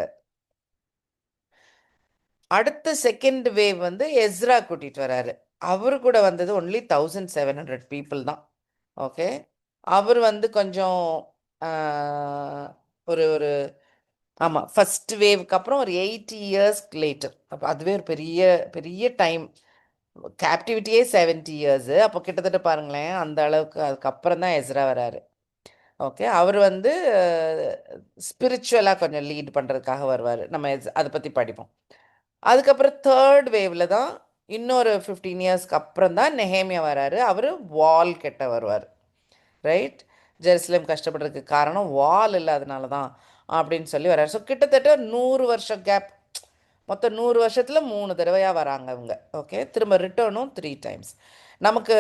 அடுத்த செகண்ட் வேவ் வந்து எஸ்ரா கூட்டிட்டு வராரு. அவரு கூட வந்தது ஒன்லி 1700 பீப்புள் தான். ஓகே, அவர் வந்து கொஞ்சம் ஒரு ஒரு ஆமாம், ஃபர்ஸ்ட் வேவ்க்கு அப்புறம் ஒரு 80 இயர்ஸ் லேட்டர். அப்போ அதுவே ஒரு பெரிய பெரிய டைம். கேப்டிவிட்டியே 70 இயர்ஸு. அப்போ கிட்டத்தட்ட பாருங்களேன், அந்த அளவுக்கு அதுக்கப்புறம் தான் எஸ்ரா வராரு. ஓகே, அவர் வந்து ஸ்பிரிச்சுவலாக கொஞ்சம் லீட் பண்ணுறதுக்காக வருவார். நம்ம அதை பற்றி படிப்போம். அதுக்கப்புறம் தேர்ட் வேவில் தான் இன்னொரு 15 இயர்ஸ்க்கு அப்புறம் தான் நெஹேமியா வராரு. அவர் வால் கெட்ட வருவார். ரைட், ஜெருசலேம் கஷ்டப்படுறதுக்கு காரணம் வால் இல்லாதனால தான் அப்படின்னு சொல்லி வர்றாரு. ஸோ கிட்டத்தட்ட 100 வருஷம் கேப், மொத்தம் 100 வருஷத்தில் 3 தடவையாக வராங்க அவங்க. ஓகே, திரும்ப ரிட்டர்னும் 3 டைம்ஸ். நமக்கு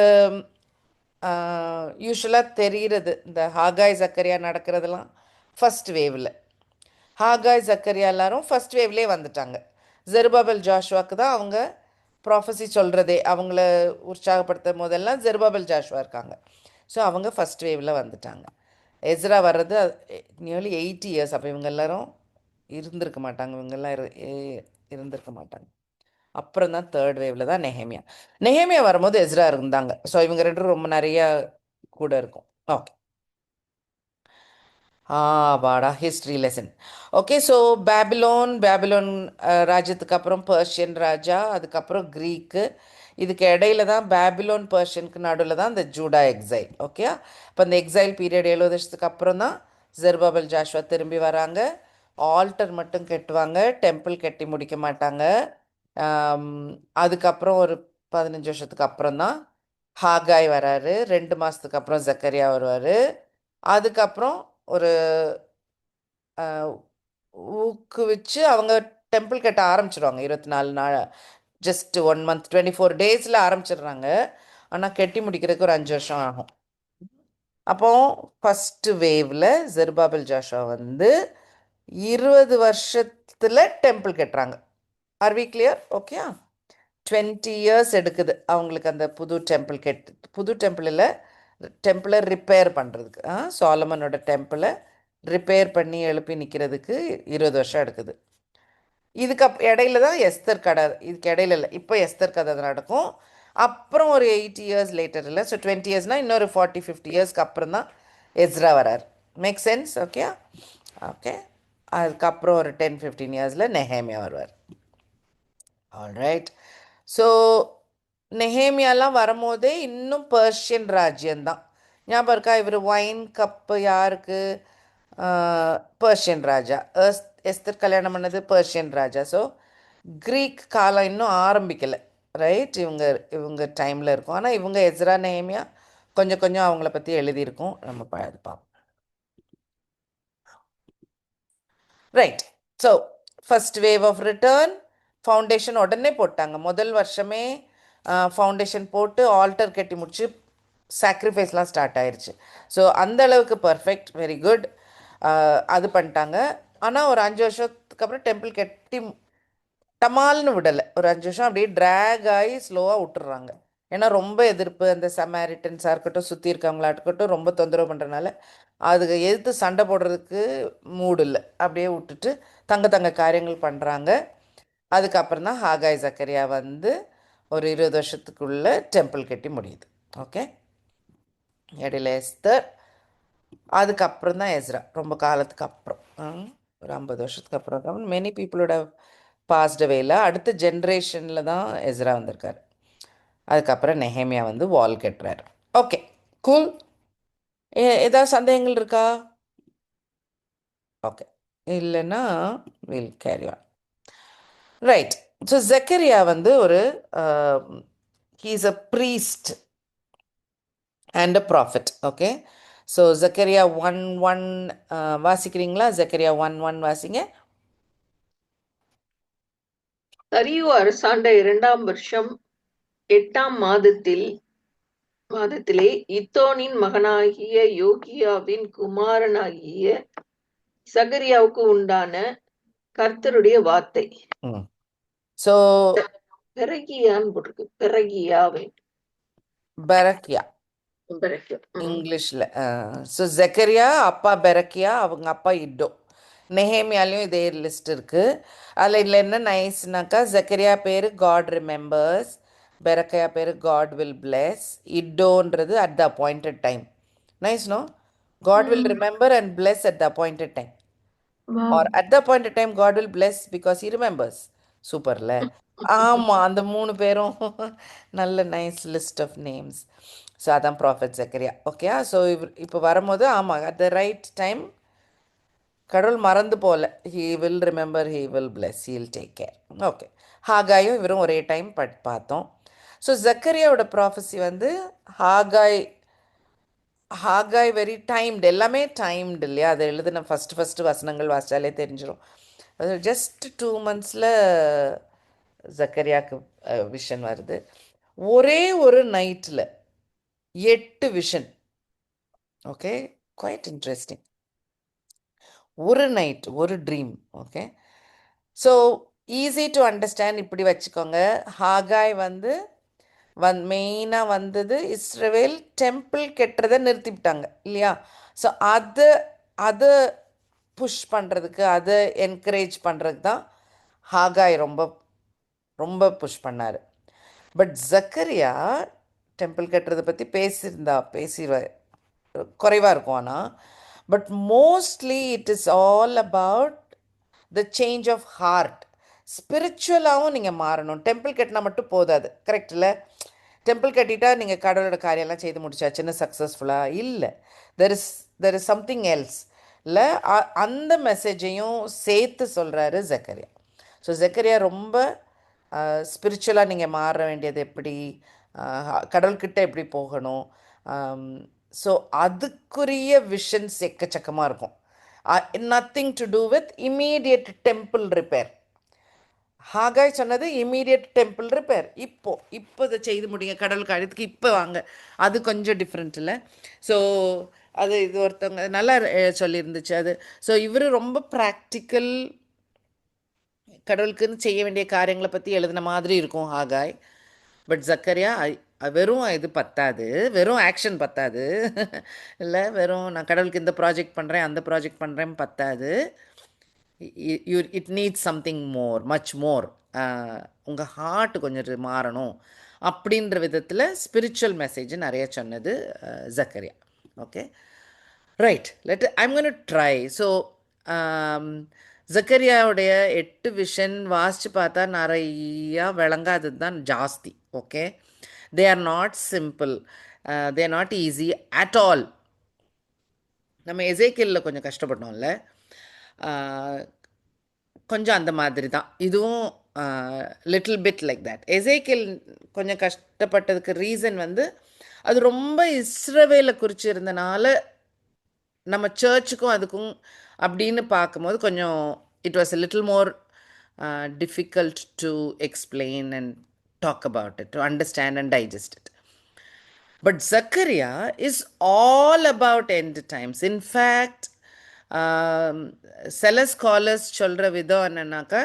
யூஸ்வலாக தெரிகிறது இந்த ஹாகாய் சக்கரியா நடக்கிறதெல்லாம் ஃபஸ்ட் வேவில். ஹாகாய் சக்கரியா எல்லாரும் ஃபஸ்ட் வேவ்லேயே வந்துட்டாங்க. ஜெருபாபெல் ஜாஷுவாக்கு தான் அவங்க ப்ராஃபஸி சொல்கிறதே, அவங்கள உற்சாகப்படுத்தும் போதெல்லாம் ஜெருபாபெல் ஜாஷுவா இருக்காங்க. ஸோ அவங்க ஃபஸ்ட் வேவில் வந்துட்டாங்க. எஸ்ரா வர்றது நியர்லி 80 இயர்ஸ். அப்போ இவங்க எல்லாரும் இருந்திருக்க மாட்டாங்க, இவங்கெல்லாம் இருந்திருக்க மாட்டாங்க. அப்புறம் தான் தேர்ட் வேவில் தான் நெஹேமியா. நெஹேமியா வரும்போது எஸ்ரா இருந்தாங்க. ஸோ இவங்க ரெண்டும் ரொம்ப நிறையா கூட இருக்கும். ஓகே, வாடா history lesson. Okay, so Babylon ராஜ்யத்துக்கு அப்புறம் பர்ஷியன் ராஜா, அதுக்கப்புறம் க்ரீக்கு. இதுக்கு இடையில தான் பேபிலோன் பர்ஷியனுக்கு நடுவில் தான் இந்த ஜூடா எக்ஸைல். ஓகே, இப்போ இந்த எக்ஸைல் பீரியட் 70 வருஷத்துக்கு அப்புறம் தான் ஜெருபாபெல் ஜாஷுவா திரும்பி வராங்க. ஆல்டர் மட்டும் கட்டுவாங்க, டெம்பிள் கட்டி முடிக்க மாட்டாங்க. அதுக்கப்புறம் ஒரு 15 வருஷத்துக்கு அப்புறம் தான் ஹாகாய் வராரு. 2 மாதத்துக்கு அப்புறம் ஜக்கரியா வருவார். அதுக்கப்புறம் ஒரு ஊக்குவிச்சு அவங்க டெம்பிள் கட்ட ஆரம்பிச்சிடுவாங்க. 24 நாள், ஜஸ்ட் 1 மந்த் 24 டேஸில் ஆரம்பிச்சிடுறாங்க. ஆனால் கட்டி முடிக்கிறதுக்கு ஒரு 5 வருஷம் ஆகும். அப்போ ஃபஸ்ட்டு வேவில் ஜெருபாபெல் ஜாஷுவா வந்து 20 வருஷத்தில் டெம்பிள் கட்டுறாங்க. Are we clear? Okay, 20 years எடுக்குது அவங்களுக்கு அந்த புது டெம்பிளில் டெம்பிளை ரிப்பேர் பண்ணுறதுக்கு. சாலமனோட டெம்பிளை ரிப்பேர் பண்ணி எழுப்பி நிற்கிறதுக்கு 20 வருஷம் எடுக்குது. இதுக்கு இடையில தான் எஸ்தர் கதை, இதுக்கு இடையில இல்லை, இப்போ எஸ்தர் கதை நடக்கும். அப்புறம் ஒரு 80 இயர்ஸ் லேட்டர் இல்லை, ஸோ 20 இயர்ஸ்னால் இன்னொரு 40-50 இயர்ஸ்க்கு அப்புறம் தான் எஸ்ரா வரார். Make sense? Okay, okay. அதுக்கப்புறம் ஒரு 10-15 இயர்ஸில் நெஹேமியா வருவார். ஆல்ரைட், ஸோ நெஹேமியாலாம் வரும்போதே இன்னும் பர்ஷியன் ராஜ்யம்தான். ஞாபகம் இருக்கா? இவர் ஒயின் கப்பு யாருக்கு? பர்ஷியன் ராஜா. எஸ்தர் கல்யாணம் பண்ணது பர்ஷியன் ராஜா. ஸோ க்ரீக் காலம் இன்னும் ஆரம்பிக்கலை. ரைட், இவங்க இவங்க டைமில் இருக்கும். ஆனால் இவங்க எஸ்ரா நெஹேமியா கொஞ்சம் கொஞ்சம் அவங்கள பற்றி எழுதியிருக்கோம், நம்ம பார்ப்போம். Right, so first wave of return. Foundation உடனே போட்டாங்க. முதல் வருஷமே ஃபவுண்டேஷன் போட்டு ஆல்டர் கட்டி முடிச்சு சாக்ரிஃபைஸ்லாம் ஸ்டார்ட் ஆயிடுச்சு. ஸோ அந்த அளவுக்கு பர்ஃபெக்ட், வெரி குட். அது பண்ணிட்டாங்க. ஆனால் ஒரு 5 வருஷத்துக்கு அப்புறம் டெம்பிள் கட்டி டமால்னு விடலை. ஒரு 5 வருஷம் அப்படியே ட்ராக் ஆகி ஸ்லோவாக விட்டுறாங்க. ஏன்னா ரொம்ப எதிர்ப்பு, அந்த சமாரிட்டன்ஸாக இருக்கட்டும், சுற்றி இருக்கவங்களா இருக்கட்டும், ரொம்ப தொந்தரவு பண்ணுறதுனால அதுக்கு எதிர்த்து சண்டை போடுறதுக்கு மூடு இல்லை. அப்படியே விட்டுட்டு தங்க காரியங்கள் பண்ணுறாங்க. அதுக்கப்புறம் தான் ஹாகாய் சக்கரியா வந்து ஒரு 20 வருஷத்துக்குள்ள டெம்பிள் கட்டி முடியுது. ஓகே, இடையில எஸ்தர், அதுக்கப்புறம் தான் எஸ்ரா. ரொம்ப காலத்துக்கு அப்புறம், ஒரு 50 வருஷத்துக்கு அப்புறம் மெனி பீப்புளோட பாஸ்ட் அவேல அடுத்த ஜென்ரேஷனில் தான் எஸ்ரா வந்திருக்காரு. அதுக்கப்புறம் நெஹேமியா வந்து வால் கட்டுறாரு. Okay, cool. ஏதாவது சந்தேகங்கள் இருக்கா? ஓகே, இல்லைன்னா will carry on. Right, so Zechariah வந்து ஒரு he's a priest and a prophet. Okay, so Zechariah 1:1 வாசிக்கிறீங்களா? ஜக்கரியா 1:1 வாசிங்க. தரியு அரசாண்ட 2ஆம் வருஷம் 8ஆம் மாதத்திலே இத்தோனின் மகனாகிய யோகியாவின் குமாரனாகிய சகரியாவுக்கு உண்டான கர்த்தருடைய வார்த்தை. ஸோ பெரகியான்னு போட்டிருக்கு. பெரகியாவின். பெரக்கியா பெரகியா. இங்கிலீஷ்ல. ஸோ ஜெக்கரியா அப்பா பெரக்கியா, அவங்க அப்பா இட்டோ. நெஹேமியாலையும் இதே லிஸ்ட் இருக்கு. அதில் இதில் என்ன நைஸ்னாக்கா, ஜெக்கரியா பேர் காட் ரிமெம்பர்ஸ், பெரக்கியா பேர் காட் வில் பிளெஸ், இட்டோன்றது at the appointed time. Nice no, God will remember and bless at the appointed time. Or at the appointed time God will bless because he remembers. சூப்பர்ல. ஆமாம், அந்த 3 பேரும் நல்ல nice list of names. So அதான் prophet Zechariah. Okay, so இப்போ வரும்போது ஆமாம், at the right time கடவுள் மறந்து போகல. He will remember, he will bless, he will take care. Okay, ஹாகாயும் இவரும் ஒரே டைம் பார்த்தோம். ஸோ ஜக்கரியாவோட ப்ராஃபஸி வந்து ஹாகாய் வெரி டைம்டு, எல்லாமே டைம்டு இல்லையா? அதை எழுதின ஃபஸ்ட்டு வசனங்கள் வாசித்தாலே தெரிஞ்சிடும். அது ஜஸ்ட் 2 monthsல ஜக்கரியாவுக்கு விஷன் வருது. ஒரே ஒரு நைட்டில் 8 விஷன். Okay, quite interesting. ஒரு நைட், ஒரு dream. Okay, so easy to understand. இப்படி வச்சுக்கோங்க, ஹாகாய் வந்து மெயினாக வந்தது இஸ்ரவேல் டெம்பிள் கெட்டுறதை நிறுத்திவிட்டாங்க இல்லையா? ஸோ அதை புஷ் பண்ணுறதுக்கு, அதை என்கரேஜ் பண்ணுறதுக்கு தான் ஹாகாய் ரொம்ப ரொம்ப புஷ் பண்ணார். பட் ஜக்கரியா டெம்பிள் கட்டுறதை பற்றி பேசி குறைவாக இருக்கும். ஆனால் but mostly it is all about the change of heart. ஸ்பிரிச்சுவலாகவும் நீங்கள் மாறணும். டெம்பிள் கட்டினா மட்டும் போதாது, கரெக்ட் இல்லை? டெம்பிள் கட்டிட்டா நீங்கள் கடவுளோட காரியெல்லாம் செய்து முடிச்சாச்சுன்னு சக்ஸஸ்ஃபுல்லாக இல்லை. தெர் இஸ் சம்திங் எல்ஸ் இல்லை. அந்த மெசேஜையும் சேர்த்து சொல்கிறாரு ஜக்கரியா. ஸோ ஜக்கரியா ரொம்ப ஸ்பிரிச்சுவலாக நீங்கள் மாற வேண்டியது எப்படி, கடவுள்கிட்ட எப்படி போகணும், ஸோ அதுக்குரிய விஷன்ஸ் எக்கச்சக்கமாக இருக்கும். Nothing to do with immediate temple repair. Haggai சொன்னது இம்மீடியட் டெம்பிள் ரிப்பேர், இப்போ இதை செய்து முடியுங்க, கடவுள் காரியத்துக்கு இப்போ வாங்க. அது கொஞ்சம் டிஃப்ரெண்ட் இல்லை? ஸோ அது இது ஒருத்தவங்க நல்லா சொல்லியிருந்துச்சு அது. ஸோ இவர் ரொம்ப ப்ராக்டிக்கல், கடவுளுக்குன்னு செய்ய வேண்டிய காரியங்களை பற்றி எழுதின மாதிரி இருக்கும் ஹாகாய். பட் ஜக்கரியா வெறும் இது பத்தாது, வெறும் ஆக்ஷன் பத்தாது இல்லை, வெறும் நான் கடவுளுக்கு இந்த ப்ராஜெக்ட் பண்ணுறேன் அந்த ப்ராஜெக்ட் பண்ணுறேன் பத்தாது. It needs something more, much more. உங்கள் ஹார்ட் கொஞ்சம் மாறணும் அப்படின்ற விதத்தில் ஸ்பிரிச்சுவல் மெசேஜ் நிறைய சொன்னது Zechariah. Okay, right, I'm going to try. So ஜக்கரியாவுடைய 8 விஷன் வாசித்து பார்த்தா நிறையா விளங்காதது தான் ஜாஸ்தி. Okay, they are not simple, they are not easy at all. நம்ம எசேக்கியலில் கொஞ்சம் கஷ்டப்பட்டோம்ல, கொஞ்சம் அந்த மாதிரி தான் இதுவும், little bit like that. Ezekiel கொஞ்சம் கஷ்டப்பட்டதுக்கு ரீசன் வந்து அது ரொம்ப இஸ்ரவேலை குறித்து இருந்தனால, நம்ம சர்ச்சுக்கும் அதுக்கும் அப்படின்னு பார்க்கும்போது கொஞ்சம் it was a little more difficult to explain and talk about it, to understand and digest it. But Zechariah is all about end times. In fact, சில ஸ்காலர்ஸ் சொல்கிற விதம் என்னன்னாக்கா,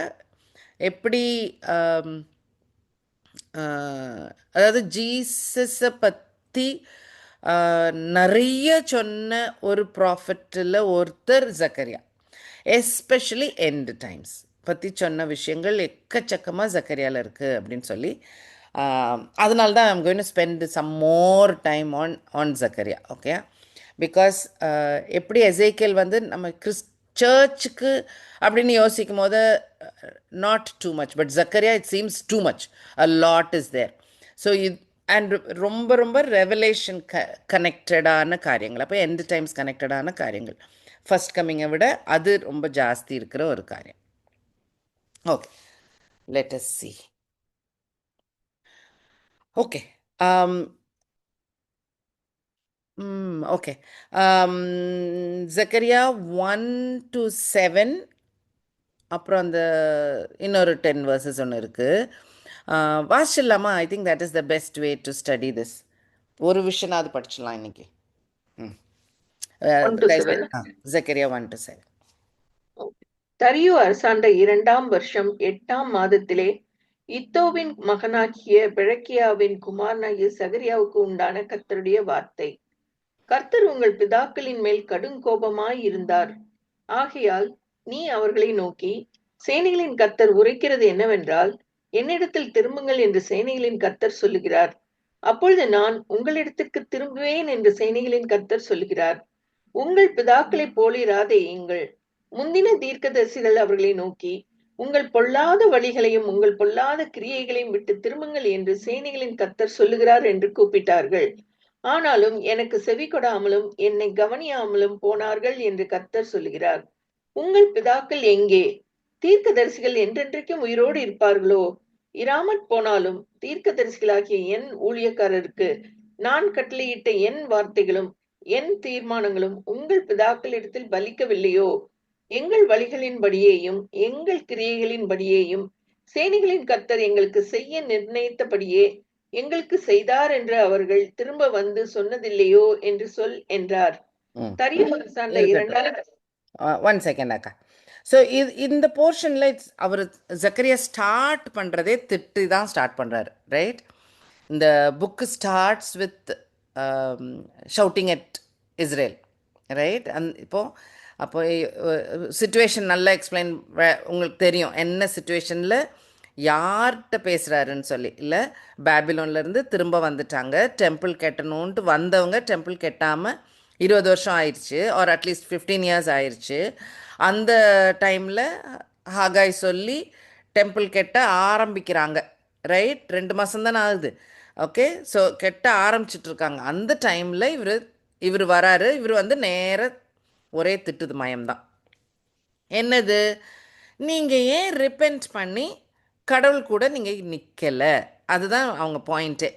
எப்படி அதாவது ஜீசஸை பற்றி நிறைய சொன்ன ஒரு ப்ராஃபிட்டில் ஒருத்தர் ஜக்கரியா. எஸ்பெஷலி எண்ட் டைம்ஸ் பற்றி சொன்ன விஷயங்கள் எக்கச்சக்கமாக ஜக்கரியாவில் இருக்குது அப்படின்னு சொல்லி, அதனால தான் I'm going to spend some more time on Zechariah. Okay, because எப்படி எசேக்கியல் வந்து நம்ம சர்ச்சுக்கு அப்படின்னு யோசிக்கும் போது not too much, but Zechariah it seems too much, a lot is there. So and ரொம்ப ரொம்ப ரெவலேஷன் கனெக்டடான காரியங்கள், அப்போ எண்ட் டைம்ஸ் கனெக்டடான காரியங்கள், ஃபர்ஸ்ட் கம்மிங்கை விட அது ரொம்ப ஜாஸ்தி இருக்கிற ஒரு காரியம். Okay, let us see. Okay, okay, Zakariya 1 to 7, அப்புறம் அந்த இன்னொரு 10 verses ஒன்று இருக்குது, வாசிச்சிடலாமா? I think that is the best way to study this. ஒரு விஷயனாவது படிச்சிடலாம் இன்னைக்கு. ஜக்கரியா 1 to 7. தரியு அரசாண்ட 2ஆம் வருஷம் 8ஆம் மாதத்திலே இத்தோவின் மகனாகிய பெரக்கியாவின் குமாரனாகிய சகரியாவுக்கு உண்டான கர்த்தருடைய வார்த்தை. கர்த்தர் உங்கள் பிதாக்களின் மேல் கடுங்கோபமாய் இருந்தார். ஆகையால் நீ அவர்களை நோக்கி, சேனைகளின் கர்த்தர் உரைக்கிறது என்னவென்றால், என்னிடத்தில் திரும்புங்கள் என்று சேனைகளின் கர்த்தர் சொல்லுகிறார். அப்பொழுது நான் உங்களிடத்திற்கு திரும்புவேன் என்று சேனைகளின் கர்த்தர் சொல்லுகிறார். உங்கள் பிதாக்களைப் போலிராதேயுங்கள். முந்தின தீர்க்கதரிசிகள் அவர்களை நோக்கி, உங்கள் பொல்லாத வழிகளையும் உங்கள் பொல்லாத கிரியைகளையும் விட்டு திரும்புங்கள் என்று சேனைகளின் கர்த்தர் சொல்லுகிறார் என்று கூப்பிட்டார்கள். ஆனாலும் எனக்கு செவி கொடாமலும் என்னை கவனியாமலும் போனார்கள் என்று கர்த்தர் சொல்லுகிறார். உங்கள் பிதாக்கள் எங்கே? தீர்க்கதரிசிகள் என்றென்றைக்கும் உயிரோடு இருப்பார்களோ? இராமற் போனாலும் தீர்க்கதரிசிகளாகிய என் ஊழியக்காரருக்கு நான் கட்டளையிட்ட என் வார்த்தைகளும் என் தீர்மானங்களும் உங்கள் பிதாக்களிடத்தில் பலிக்கவில்லையோ? எங்கள் வழிகளின்படியேயும் எங்கள் கிரியைகளின்படியேயும் சேனைகளின் கர்த்தர் எங்களுக்கு செய்ய நிர்ணயித்தபடியே எங்களுக்கு செய்தார் என்று அவர்கள் திரும்ப வந்து சொன்னதில்லையோ என்று சொல் என்றார். ம் தரியு அரசாண்ட இருக்கட்டும். 2 ஒன் செகண்ட் அக்கா. ஸோ இந்த போர்ஷனில் அவர் ஜக்கரியா ஸ்டார்ட் பண்ணுறதே திட்டு தான் ஸ்டார்ட் பண்ணுறாரு, ரைட்? இந்த book starts with shouting at Israel, right? அப்போ சுச்சுவேஷன் நல்லா எக்ஸ்பிளைன், உங்களுக்கு தெரியும் என்ன சுச்சுவேஷனில் யார்கிட்ட பேசுகிறாருன்னு சொல்லி. இல்லை, பேபிலோன்லேருந்து திரும்ப வந்துட்டாங்க, டெம்பிள் கட்டணுன்ட்டு வந்தவங்க டெம்பிள் கட்டாமல் 20 வருஷம் ஆயிடுச்சு, ஆர் அட்லீஸ்ட் 15 இயர்ஸ் ஆயிடுச்சு. அந்த டைமில் ஹாகாய் சொல்லி டெம்பிள் கட்ட ஆரம்பிக்கிறாங்க, ரைட்? 2 மாதம் தானே ஆகுது. ஓகே, ஸோ கெட்ட ஆரம்பிச்சிட்ருக்காங்க. அந்த டைமில் இவர் வராரு. இவர் வந்து நேர ஒரே திட்டுது மயம்தான். என்னது? நீங்கள் ஏன் ரிப்பெண்ட் பண்ணி கடவுள் கூட நீங்கள் நிற்கலை? அதுதான் அவங்க பாயிண்ட்டே.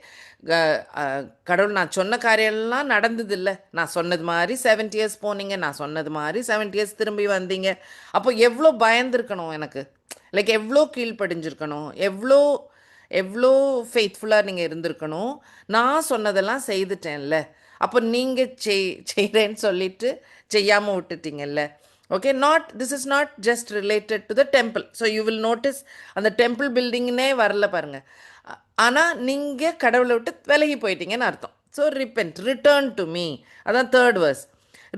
கடவுள் நான் சொன்ன காரியம்லாம் நடந்ததில்லை, நான் சொன்னது மாதிரி 70 இயர்ஸ் போனீங்க, நான் சொன்னது மாதிரி 70 இயர்ஸ் திரும்பி வந்தீங்க. அப்போ எவ்வளோ பயந்துருக்கணும் எனக்கு, லைக் எவ்வளோ கீழ்ப்படிஞ்சிருக்கணும், எவ்வளோ எவ்வளோ ஃபெய்த்ஃபுல்லாக நீங்கள் இருந்திருக்கணும். நான் சொன்னதெல்லாம் செய்துட்டேன்ல, அப்போ நீங்கள் செய்கிறேன்னு சொல்லிட்டு செய்யாமல் விட்டுட்டீங்கல்ல. Okay, this is not just related to the temple. So you will notice அந்த டெம்பிள் பில்டிங்னே வரல பாருங்கள். ஆனால் நீங்கள் கடவுளை விட்டு விலகி போயிட்டீங்கன்னு அர்த்தம். ஸோ ரிட்டர்ன் டு மீ, அதான் 3rd verse.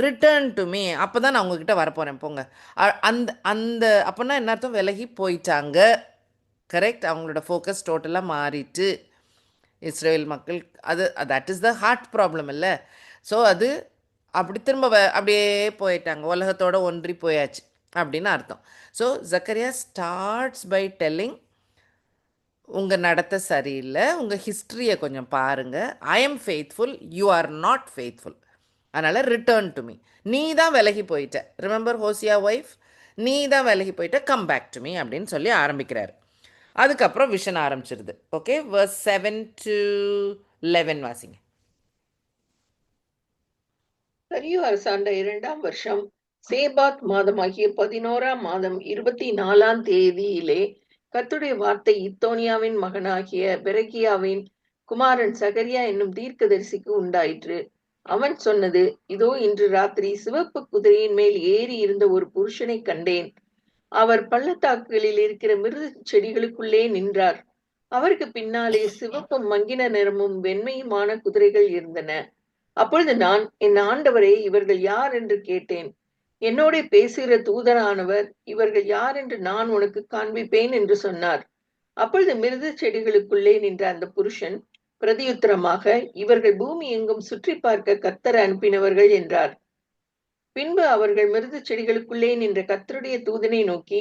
Return to me, அப்போ தான் நான் உங்ககிட்ட வரப்போகிறேன் போங்க. அந்த அப்போனா என்ன அர்த்தம்? விலகி போயிட்டாங்க, கரெக்ட்? அவங்களோட ஃபோக்கஸ் டோட்டலாக மாறிட்டு இஸ்ரேல் மக்கள். That is the heart problem இல்லை? ஸோ அது அப்படி திரும்ப அப்படியே போயிட்டாங்க, உலகத்தோட ஒன்றி போயாச்சு அப்படின்னு அர்த்தம். So Zechariah starts by telling, உங்கள் நடத்தை சரியில்லை, உங்கள் ஹிஸ்ட்ரியை கொஞ்சம் பாருங்கள். I am faithful, you are not faithful, அதனால் ரிட்டர்ன் டு மீ. நீ தான் விலகி போயிட்ட, ரிமெம்பர் ஹோசியா ஒய்ஃப், நீ தான் விலகி போயிட்ட, கம் பேக் டு மீ அப்படின்னு சொல்லி ஆரம்பிக்கிறார். அதுக்கப்புறம் விஷன் ஆரம்பிச்சிருது. ஓகே, verse 7 to 11 வாசிங்க. தரியு அரசாண்ட 2ஆம் வருஷம் சேபாத் மாதமாகிய 11ஆம் மாதம் 24ஆம் தேதியிலே கர்த்தருடைய வார்த்தை இத்தோனியாவின் மகனாகிய பெரகியாவின் குமாரன் சகரியா என்னும் தீர்க்கதரிசிக்கு உண்டாயிற்று. அவன் சொன்னது, இதோ இன்று ராத்திரி சிவப்பு குதிரையின் மேல் ஏறி இருந்த ஒரு புருஷனை கண்டேன். அவர் பள்ளத்தாக்குகளில் இருக்கிற மிருது செடிகளுக்குள்ளே நின்றார். அவருக்கு பின்னாலே சிவப்பும் மங்கின நிறமும் வெண்மையுமான குதிரைகள் இருந்தன. அப்பொழுது நான், என் ஆண்டவரே, இவர்கள் யார் என்று கேட்டேன். என்னோட பேசுகிற தூதரானவர், இவர்கள் யார் என்று நான் உனக்கு காண்பிப்பேன் என்று சொன்னார். அப்பொழுது மிருது செடிகளுக்குள்ளே நின்ற அந்த புருஷன் பிரதியுத்தரமாக, இவர்கள் பூமி எங்கும் சுற்றி பார்க்க கர்த்தர் அனுப்பினவர்கள் என்றார். பின்பு அவர்கள் மிருது செடிகளுக்குள்ளே நின்ற கர்த்தருடைய தூதனை நோக்கி,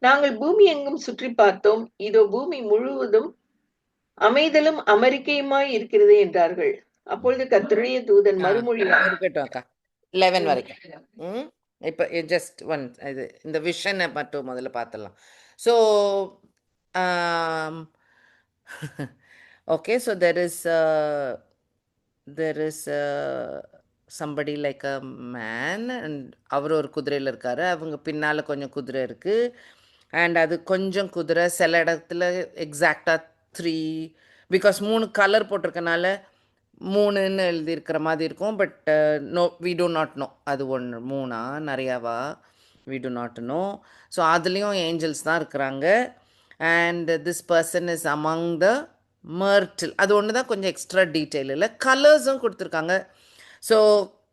நாங்கள் பூமி எங்கும் சுற்றி பார்த்தோம், இதோ பூமி முழுவதும் அமைதலும் அமெரிக்கையுமாய் இருக்கிறது என்றார்கள். அப்பொழுது கர்த்தருடைய தூதன் மறுமொழியாக, இருக்கட்டும் அக்கா, 11 வரைக்கும். இப்போ ஜஸ்ட் இது இந்த விஷனை மட்டும் முதல்ல பார்த்துடலாம். So okay, so there is somebody like a man, and அவர் ஒரு குதிரையில் இருக்காரு, அவங்க பின்னால் கொஞ்சம் குதிரை இருக்குது, அண்ட் அது கொஞ்சம் குதிரை சில இடத்துல எக்ஸாக்டாக 3, பிகாஸ் 3 கலர் போட்டிருக்கனால 3ன்னு எழுதியிருக்கிற மாதிரி இருக்கும். But no, we do not know அது 1 3 நிறையாவா, we do not know. So அதுலேயும் ஏஞ்சல்ஸ் தான் இருக்கிறாங்க. And this person is among the myrtle. அது ஒன்று தான் கொஞ்சம் எக்ஸ்ட்ரா டீட்டெயில் இல்லை. கலர்ஸும் கொடுத்துருக்காங்க. ஸோ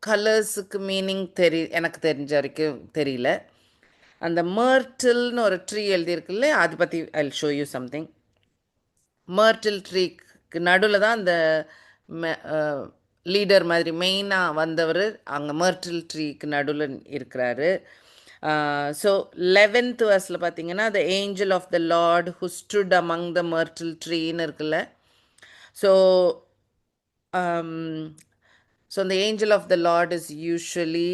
கலர்ஸுக்கு மீனிங் எனக்கு தெரிஞ்ச வரைக்கும் தெரியல. அந்த மர்டில்னு ஒரு ட்ரீ எழுதியிருக்குல்ல, அதை பற்றி ஐ ஷோ யூ சம்திங். மர்டில் ட்ரீக்கு நடுவில் தான் அந்த லீடர் மாதிரி மெயினாக வந்தவர் அங்கே மர்டில் ட்ரீக்கு நடுவில் இருக்கிறாரு. ஸோ 11th verseல பார்த்தீங்கன்னா, the angel of the Lord who stood among the myrtle ட்ரீன்னு இருக்குல்ல. So the angel of the Lord is usually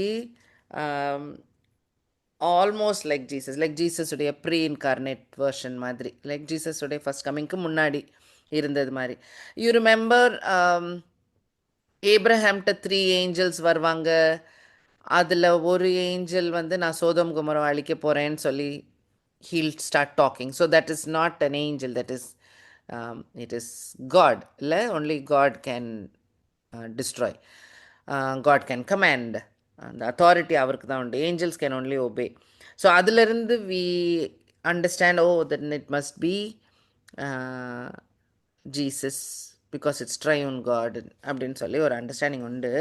almost like Jesus உடைய pre-incarnate version மாதிரி, like Jesus உடைய first comingக்கு முன்னாடி இருந்தது மாதிரி. You remember ஏப்ரஹாம்கிட்ட 3 angels வருவாங்க. அதில் ஒரு ஏஞ்சல் வந்து நான் சோதோம் குமரம் அழிக்க போகிறேன்னு சொல்லி he'll start talking. So that is not an angel, that is it is God. இல்லை, only God can destroy. God can command. அந்த அத்தாரிட்டி அவருக்கு தான் உண்டு. Angels can only obey. So அதிலிருந்து we understand, oh then it must be Jesus because it's triune God அப்படின்னு சொல்லி ஒரு understanding உண்டு.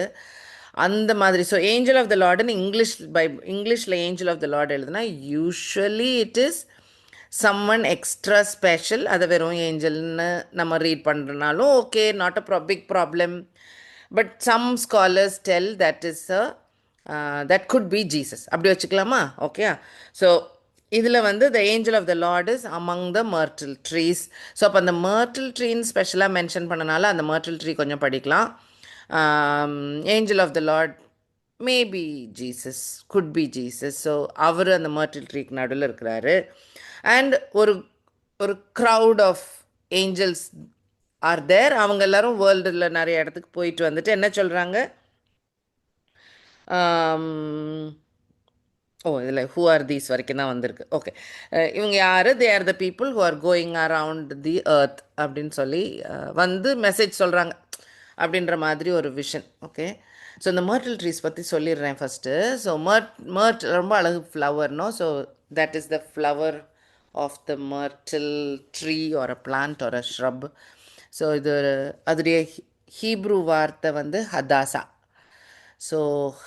அந்த மாதிரி. ஸோ ஏஞ்சல் ஆஃப் த லார்டுன்னு இங்கிலீஷில் ஏஞ்சல் ஆஃப் த லார்டு எழுதுனா usually it is someone extra special. அதை வெறும் ஏஞ்சல்னு நம்ம ரீட் பண்ணுறனாலும் okay, not a big problem. But some scholars tell that is that could be Jesus. அப்படி வச்சுக்கலாமா? ஓகே. ஸோ இதில் வந்து the angel of the Lord is among the myrtle trees. So அப்போ அந்த மர்டில் ட்ரீன்னு ஸ்பெஷலாக மென்ஷன் பண்ணனால அந்த மர்டில் ட்ரீ கொஞ்சம் படிக்கலாம். Angel of the Lord maybe Jesus, could be Jesus. So அவர் அந்த மர்டில் ட்ரீக்கு நடுவில் இருக்கிறாரு. அண்ட் ஒரு crowd of angels are there. அவங்க எல்லாரும் வேர்ல்டில் நிறைய இடத்துக்கு போயிட்டு வந்துட்டு என்ன சொல்கிறாங்க, இதில் ஹூ ஆர் தீஸ் வரைக்கும் தான் வந்திருக்கு. ஓகே, இவங்க யார்? They are the people who are going around the earth அப்படின்னு சொல்லி வந்து மெசேஜ் சொல்கிறாங்க அப்படின்ற மாதிரி ஒரு விஷன். ஓகே, ஸோ இந்த மர்டில் ட்ரீஸ் பற்றி சொல்லிடுறேன் ஃபஸ்ட்டு. ஸோ மர்ட் ரொம்ப அழகு ஃப்ளவர்னோ. So that is the flower of the myrtle tree or a plant or a shrub. So இது அதோடைய ஹீப்ரூ வார்த்தை வந்து ஹதாசா. ஸோ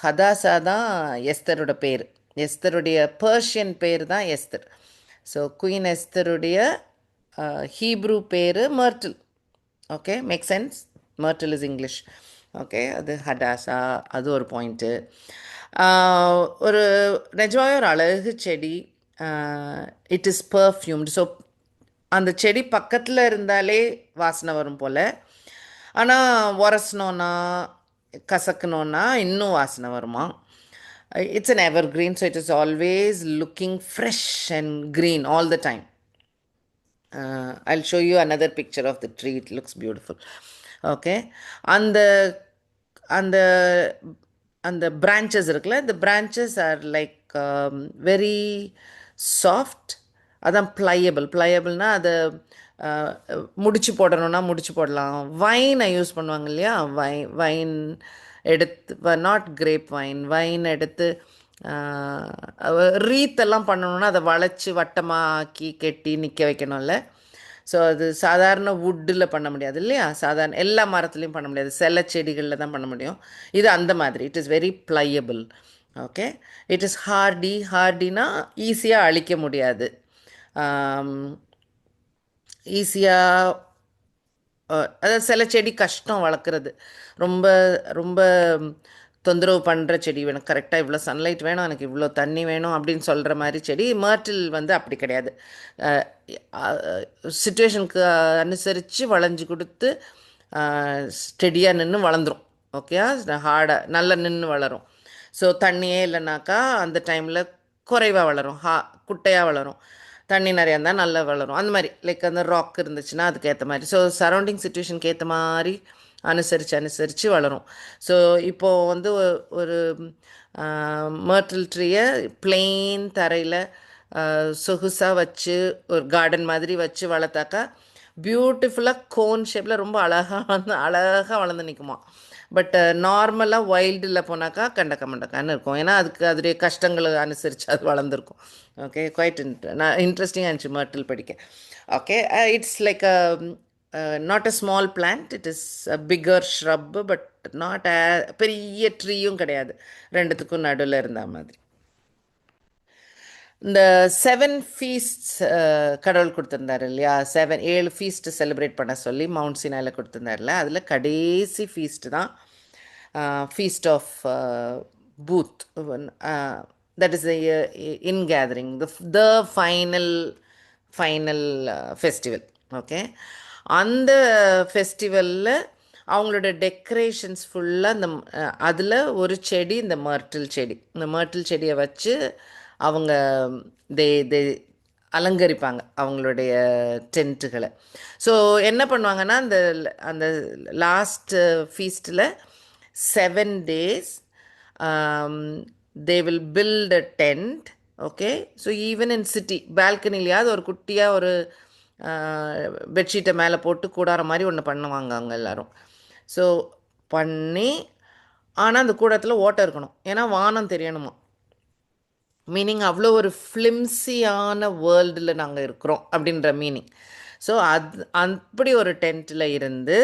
ஹதாசா தான் எஸ்தரோட பேர். எஸ்தருடைய பர்ஷியன் பேர் தான் எஸ்தர். ஸோ குயின் எஸ்தருடைய ஹீப்ரூ பேர் myrtle. Okay, make sense. Myrtle is English. Okay, அது ஹடாசா. அது ஒரு பாயிண்ட்டு. ஒரு நிஜமாவே ஒரு அழகு செடி. It is perfumed. ஸோ அந்த செடி பக்கத்தில் இருந்தாலே வாசனை வரும் போல். ஆனால் உரசனோன்னா கசக்கணுன்னா இன்னும் வாசனை வருமா. It's an ever green. So it is always looking fresh and green all the time. I'll show you another picture of the tree. It looks beautiful. Okay, அந்த அந்த அந்த branches இருக்குல்ல, the branches are like very soft. அதான் ப்ளையபிள்னா அதை முடிச்சு போடணும்னா முடிச்சு போடலாம். வைனை யூஸ் பண்ணுவாங்க இல்லையா, வைன் எடுத்து, நாட் கிரேப் வைன் எடுத்து ரீத்தெல்லாம் பண்ணணுன்னா அதை வளைச்சி வட்டமாக ஆக்கி கெட்டி நிற்க வைக்கணும்ல. ஸோ அது சாதாரண வுட்டில் பண்ண முடியாது இல்லையா, சாதாரண எல்லா மரத்துலேயும் பண்ண முடியாது, சில செடிகளில் தான் பண்ண முடியும். இது அந்த மாதிரி. It is very pliable. Okay, it is ஹார்டினா ஈஸியாக அழிக்க முடியாது. ஈஸியாக அதாவது சில செடி கஷ்டம் வளர்க்குறது. ரொம்ப ரொம்ப தொந்தரவு பண்ணுற செடி வேணும். கரெக்டாக இவ்வளோ சன்லைட் வேணும், எனக்கு இவ்வளோ தண்ணி வேணும் அப்படின்னு சொல்கிற மாதிரி செடி. மர்டில் வந்து அப்படி கிடையாது. சிச்சுவேஷனுக்கு அனுசரித்து வளைஞ்சு கொடுத்து ஸ்டெடியாக நின்று வளர்ந்துடும். ஓகேயா, ஹார்டாக நல்லா நின்று வளரும். ஸோ தண்ணியே இல்லைனாக்கா அந்த டைமில் குறைவாக வளரும், குட்டையாக வளரும். தண்ணி நிறையா இருந்தால் நல்லா வளரும். அந்த மாதிரி லைக் அந்த ராக் இருந்துச்சுன்னா அதுக்கேற்ற மாதிரி. ஸோ சரௌண்டிங் சிச்சுவேஷனுக்கு ஏற்ற மாதிரி அனுசரித்து வளரும். ஸோ இப்போது வந்து ஒரு மர்டில் ட்ரீயை பிளெயின் தரையில் சொகுசாக வச்சு ஒரு கார்டன் மாதிரி வச்சு வளர்த்தாக்கா பியூட்டிஃபுல்லாக கோன் ஷேப்பில் ரொம்ப அழகாக வளர்ந்து நிற்குமா. பட் நார்மலாக வைல்டில் போனாக்கா கண்டக்க மண்டக்கான்னு இருக்கும். ஏன்னா அதுக்கு அதோடைய கஷ்டங்களை அனுசரித்து அது வளர்ந்துருக்கும். ஓகே, குவைட் நான் இன்ட்ரெஸ்டிங் ஆச்சு மர்ட்டில் படிக்க. Okay, it's like not a small plant, it is a bigger shrub, but not பெரிய ட்ரீயும் கிடையாது, ரெண்டுத்துக்கும் நடுவில் இருந்த மாதிரி. இந்த 7 ஃபீஸ்ட்ஸ் கடவுள் கொடுத்துருந்தாரு இல்லையா, 7 ஃபீஸ்ட் செலிப்ரேட் பண்ண சொல்லி மவுண்ட் சினாயில் கொடுத்துருந்தாருல, அதில் கடைசி ஃபீஸ்ட் தான் feast of booth. That is in gathering, the final festival. Okay, அந்த ஃபெஸ்டிவலில் அவங்களோட டெக்கரேஷன்ஸ் ஃபுல்லாக இந்த அதில் ஒரு செடி, இந்த மர்ட்டில் செடி, இந்த மர்ட்டில் செடியை வச்சு அவங்க தே அலங்கரிப்பாங்க அவங்களுடைய டென்ட்டுகளை. ஸோ என்ன பண்ணுவாங்கன்னா, அந்த அந்த லாஸ்ட் ஃபீஸ்டில் 7 days they will build a tent. Okay, so even in city பால்கனிலையாவது ஒரு குட்டியாக ஒரு பெட்ஷீட்டை மேலே போட்டு கூடார மாதிரி ஒன்று பண்ணுவாங்க அவங்க எல்லோரும். ஸோ பண்ணி, ஆனால் அந்த கூடத்தில் ஓட்டை இருக்கணும், ஏன்னா வானம் தெரியணுமா. மீனிங் அவ்வளோ ஒரு ஃப்ளிம்ஸியான வேர்ல்டில் நாங்கள் இருக்கிறோம் அப்படின்ற மீனிங். ஸோ அப்படி ஒரு டென்ட்டில் இருந்து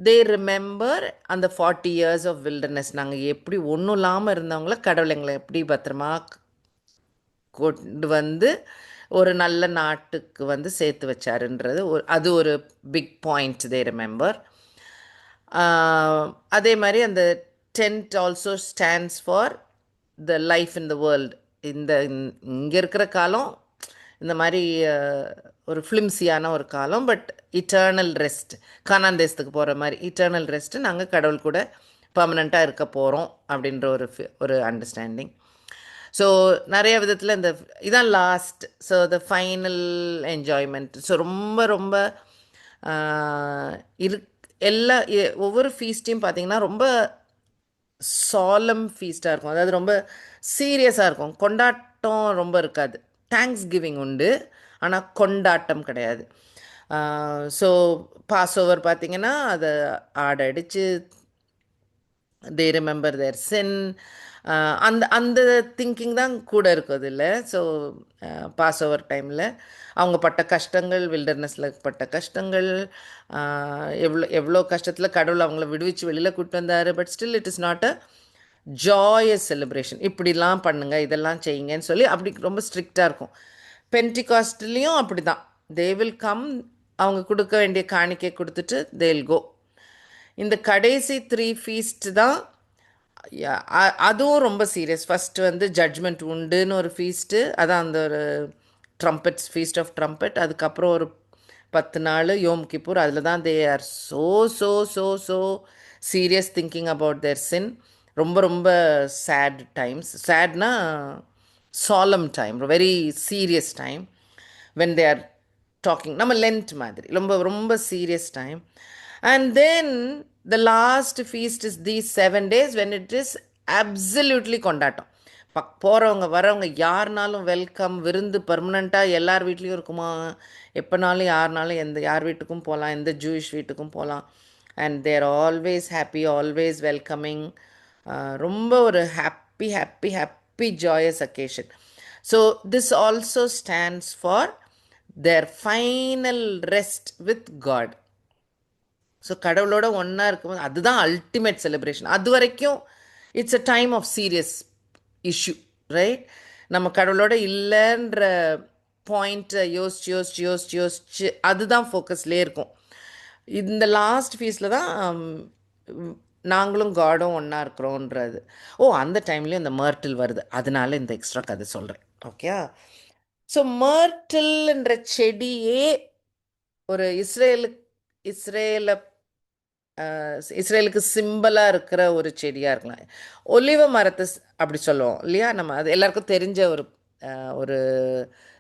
தே ரிமெம்பர் அந்த 40 years ஆஃப் வில்டர்னஸ். நாங்கள் எப்படி ஒன்றும் இல்லாமல் இருந்தவங்கள கடவுள் எங்களை எப்படி பத்திரமா கொண்டு வந்து ஒரு நல்ல நாட்டுக்கு வந்து சேர்த்து வச்சாருன்றது அது ஒரு பிக் பாயிண்ட் தே ரிமெம்பர். அதே மாதிரி அந்த tent also stands for the life in the world. இங்கே இருக்கிற காலம் இந்த மாதிரி ஒரு ஃப்ளிம்ஸியான ஒரு காலம், பட் இட்டர்னல் ரெஸ்ட், கானான் தேசத்துக்கு போகிற மாதிரி இட்டர்னல் ரெஸ்ட்டு, நாங்கள் கடவுள் கூட பர்மனெண்ட்டாக இருக்க போகிறோம் அப்படின்ற ஒரு அண்டர்ஸ்டாண்டிங். ஸோ நிறைய விதத்தில் இதான் last. So the final enjoyment. So ரொம்ப ரொம்ப ஒவ்வொரு ஃபீஸ்ட்டையும் பார்த்திங்கன்னா ரொம்ப சாலம் ஃபீஸ்டாக இருக்கும், அதாவது ரொம்ப சீரியஸாக இருக்கும். கொண்டாட்டம் ரொம்ப இருக்காது. தேங்க்ஸ் கிவிங் உண்டு, ஆனால் கொண்டாட்டம் கிடையாது. ஸோ பாஸ் ஓவர் பார்த்திங்கன்னா அதை ஆடடிச்சு தே ரிமெம்பர் தேர் சின், அந்த அந்த திங்கிங் தான் கூட இருக்குது இல்லை. ஸோ பாஸ் ஓவர் டைமில் அவங்க பட்ட கஷ்டங்கள், வில்டர்னஸில் பட்ட கஷ்டங்கள், எவ்வளோ கஷ்டத்தில் கடவுள் அவங்கள விடுவிச்சு வெளியில் கூப்பிட்டு வந்தார். But still it is not a joyous celebration. இப்படிலாம் பண்ணுங்கள், இதெல்லாம் செய்யுங்கன்னு சொல்லி அப்படி ரொம்ப ஸ்ட்ரிக்டாக இருக்கும். பென்டிகாஸ்ட்லேயும் அப்படி தான். தே வில் கம், அவங்க கொடுக்க வேண்டிய காணிக்கை கொடுத்துட்டு தே வில் கோ. இந்த கடைசி 3 ஃபீஸ்ட் தான் அதுவும் ரொம்ப சீரியஸ். ஃபஸ்ட்டு வந்து ஜட்ஜ்மெண்ட் உண்டுன்னு ஒரு ஃபீஸ்ட்டு, அதான் அந்த ஒரு ட்ரம்பெட்ஸ், ஃபீஸ்ட் ஆஃப் ட்ரம்பெட். அதுக்கப்புறம் ஒரு 10 நாள் யோம் கிப்பூர். அதில் தான் they are so so so so serious thinking about their sin. ரொம்ப ரொம்ப சேட் டைம்ஸ். சேட்னா solemn time, very serious time when they are talking. நம்ம லென்ட் மாதிரி ரொம்ப ரொம்ப serious time. And then the last feast is these 7 days when it is absolutely கொண்டாட்டம். போகிறவங்க வரவங்க யாருனாலும் வெல்கம், விருந்து பர்மனெண்ட்டாக எல்லார் வீட்லேயும் இருக்குமா, எப்போனாலும் யாருனாலும் யார் வீட்டுக்கும் போகலாம், எந்த ஜூயிஷ் வீட்டுக்கும் போகலாம். And they're always happy, always welcoming. ரொம்ப ஒரு happy happy happy joyous occasion. So this also stands for their final rest with God. So கடவுளோட ஒன்றா இருக்கும்போது அதுதான் அல்டிமேட் செலிப்ரேஷன். அது வரைக்கும் it's a time of serious issue, right? நம்ம கடவுளோட இல்லைன்ற பாயிண்ட்டை யோசிச்சு யோசிச்சு யோசிச்சு யோசிச்சு அதுதான் ஃபோக்கஸ்லேயே இருக்கும். இந்த லாஸ்ட் ஃபீஸில் தான் நாங்களும் காடும் ஒன்றா இருக்கிறோன்றது. அந்த டைம்லேயும் இந்த மர்ட்டில் வருது, அதனால இந்த எக்ஸ்ட்ரா கதை சொல்கிறேன். ஓகே, ஸோ மர்ட்டில்ன்ற செடியே ஒரு இஸ்ரேலுக்கு சிம்பிளாக இருக்கிற ஒரு செடியாக இருக்கலாம். ஒலிவ மரத்தை அப்படி சொல்லுவோம் இல்லையா நம்ம, அது எல்லாருக்கும் தெரிஞ்ச ஒரு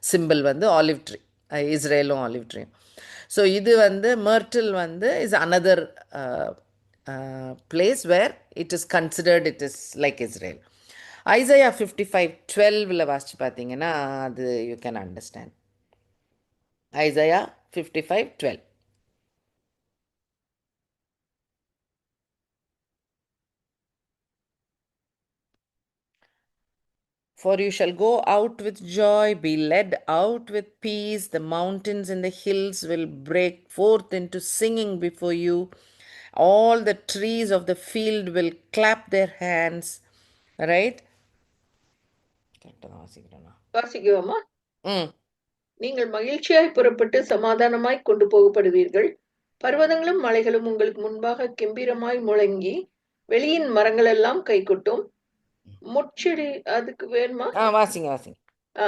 சிம்பிள் வந்து ஆலிவ் ட்ரீ, இஸ்ரேலும் ஆலிவ் ட்ரீயும். ஸோ இது வந்து மர்ட்டில் வந்து is another place where it is considered it is like Israel. Isaiah 55:12 வாசிச்சு பார்த்தீங்கன்னா அது you can understand. Isaiah 55:12. For you shall go out with joy, be led out with peace. The mountains and the hills will break forth into singing before you. All the trees of the field will clap their hands. Right? வாசிக்குவோமா? ம் நீங்கள் மகிழ்ச்சியாய் புறப்பட்டு சமாதானமாய் கொண்டு போகப்படுவீர்கள். பர்வதங்களும் மலைகளும் உங்களுக்கு முன்பாக கெம்பீரமாய் முழங்கி வெளியின் மரங்கள் எல்லாம் கைகொட்டும். முட்செடி அதுக்கு வேணுமா? வாசிங்க வாசிங்க.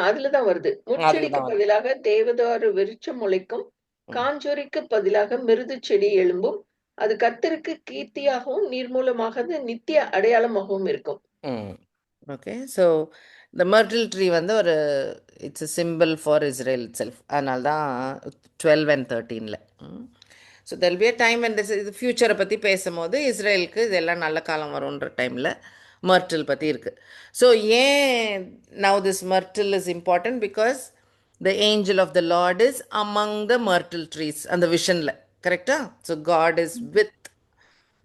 அதுலதான் வருது. அதுல முட்செடிக்கு தான் வருது. பதிலாக தேவதாரு விருட்சம் முளைக்கும். காஞ்சோரிக்கு பதிலாக மிருது செடி எழும்பும். அது கர்த்தருக்கு கீர்த்தியாகவும் நீர்மூலமாக நித்திய அடையாளமாகவும் இருக்கும். Okay, so the myrtle tree வந்து ஒரு it's a symbol for Israel itself. அதனால தான் 12 and 13ல. So there'll be a time when இது ஃப்யூச்சரை பற்றி பேசும்போது இஸ்ரேலுக்கு இதெல்லாம் நல்ல காலம் வரும்ன்ற டைமில் மர்டில் பற்றி இருக்குது. ஸோ ஏன் now this myrtle is important? Because the angel of the Lord is among the myrtle trees அந்த விஷனில். கரெக்டா? So God is with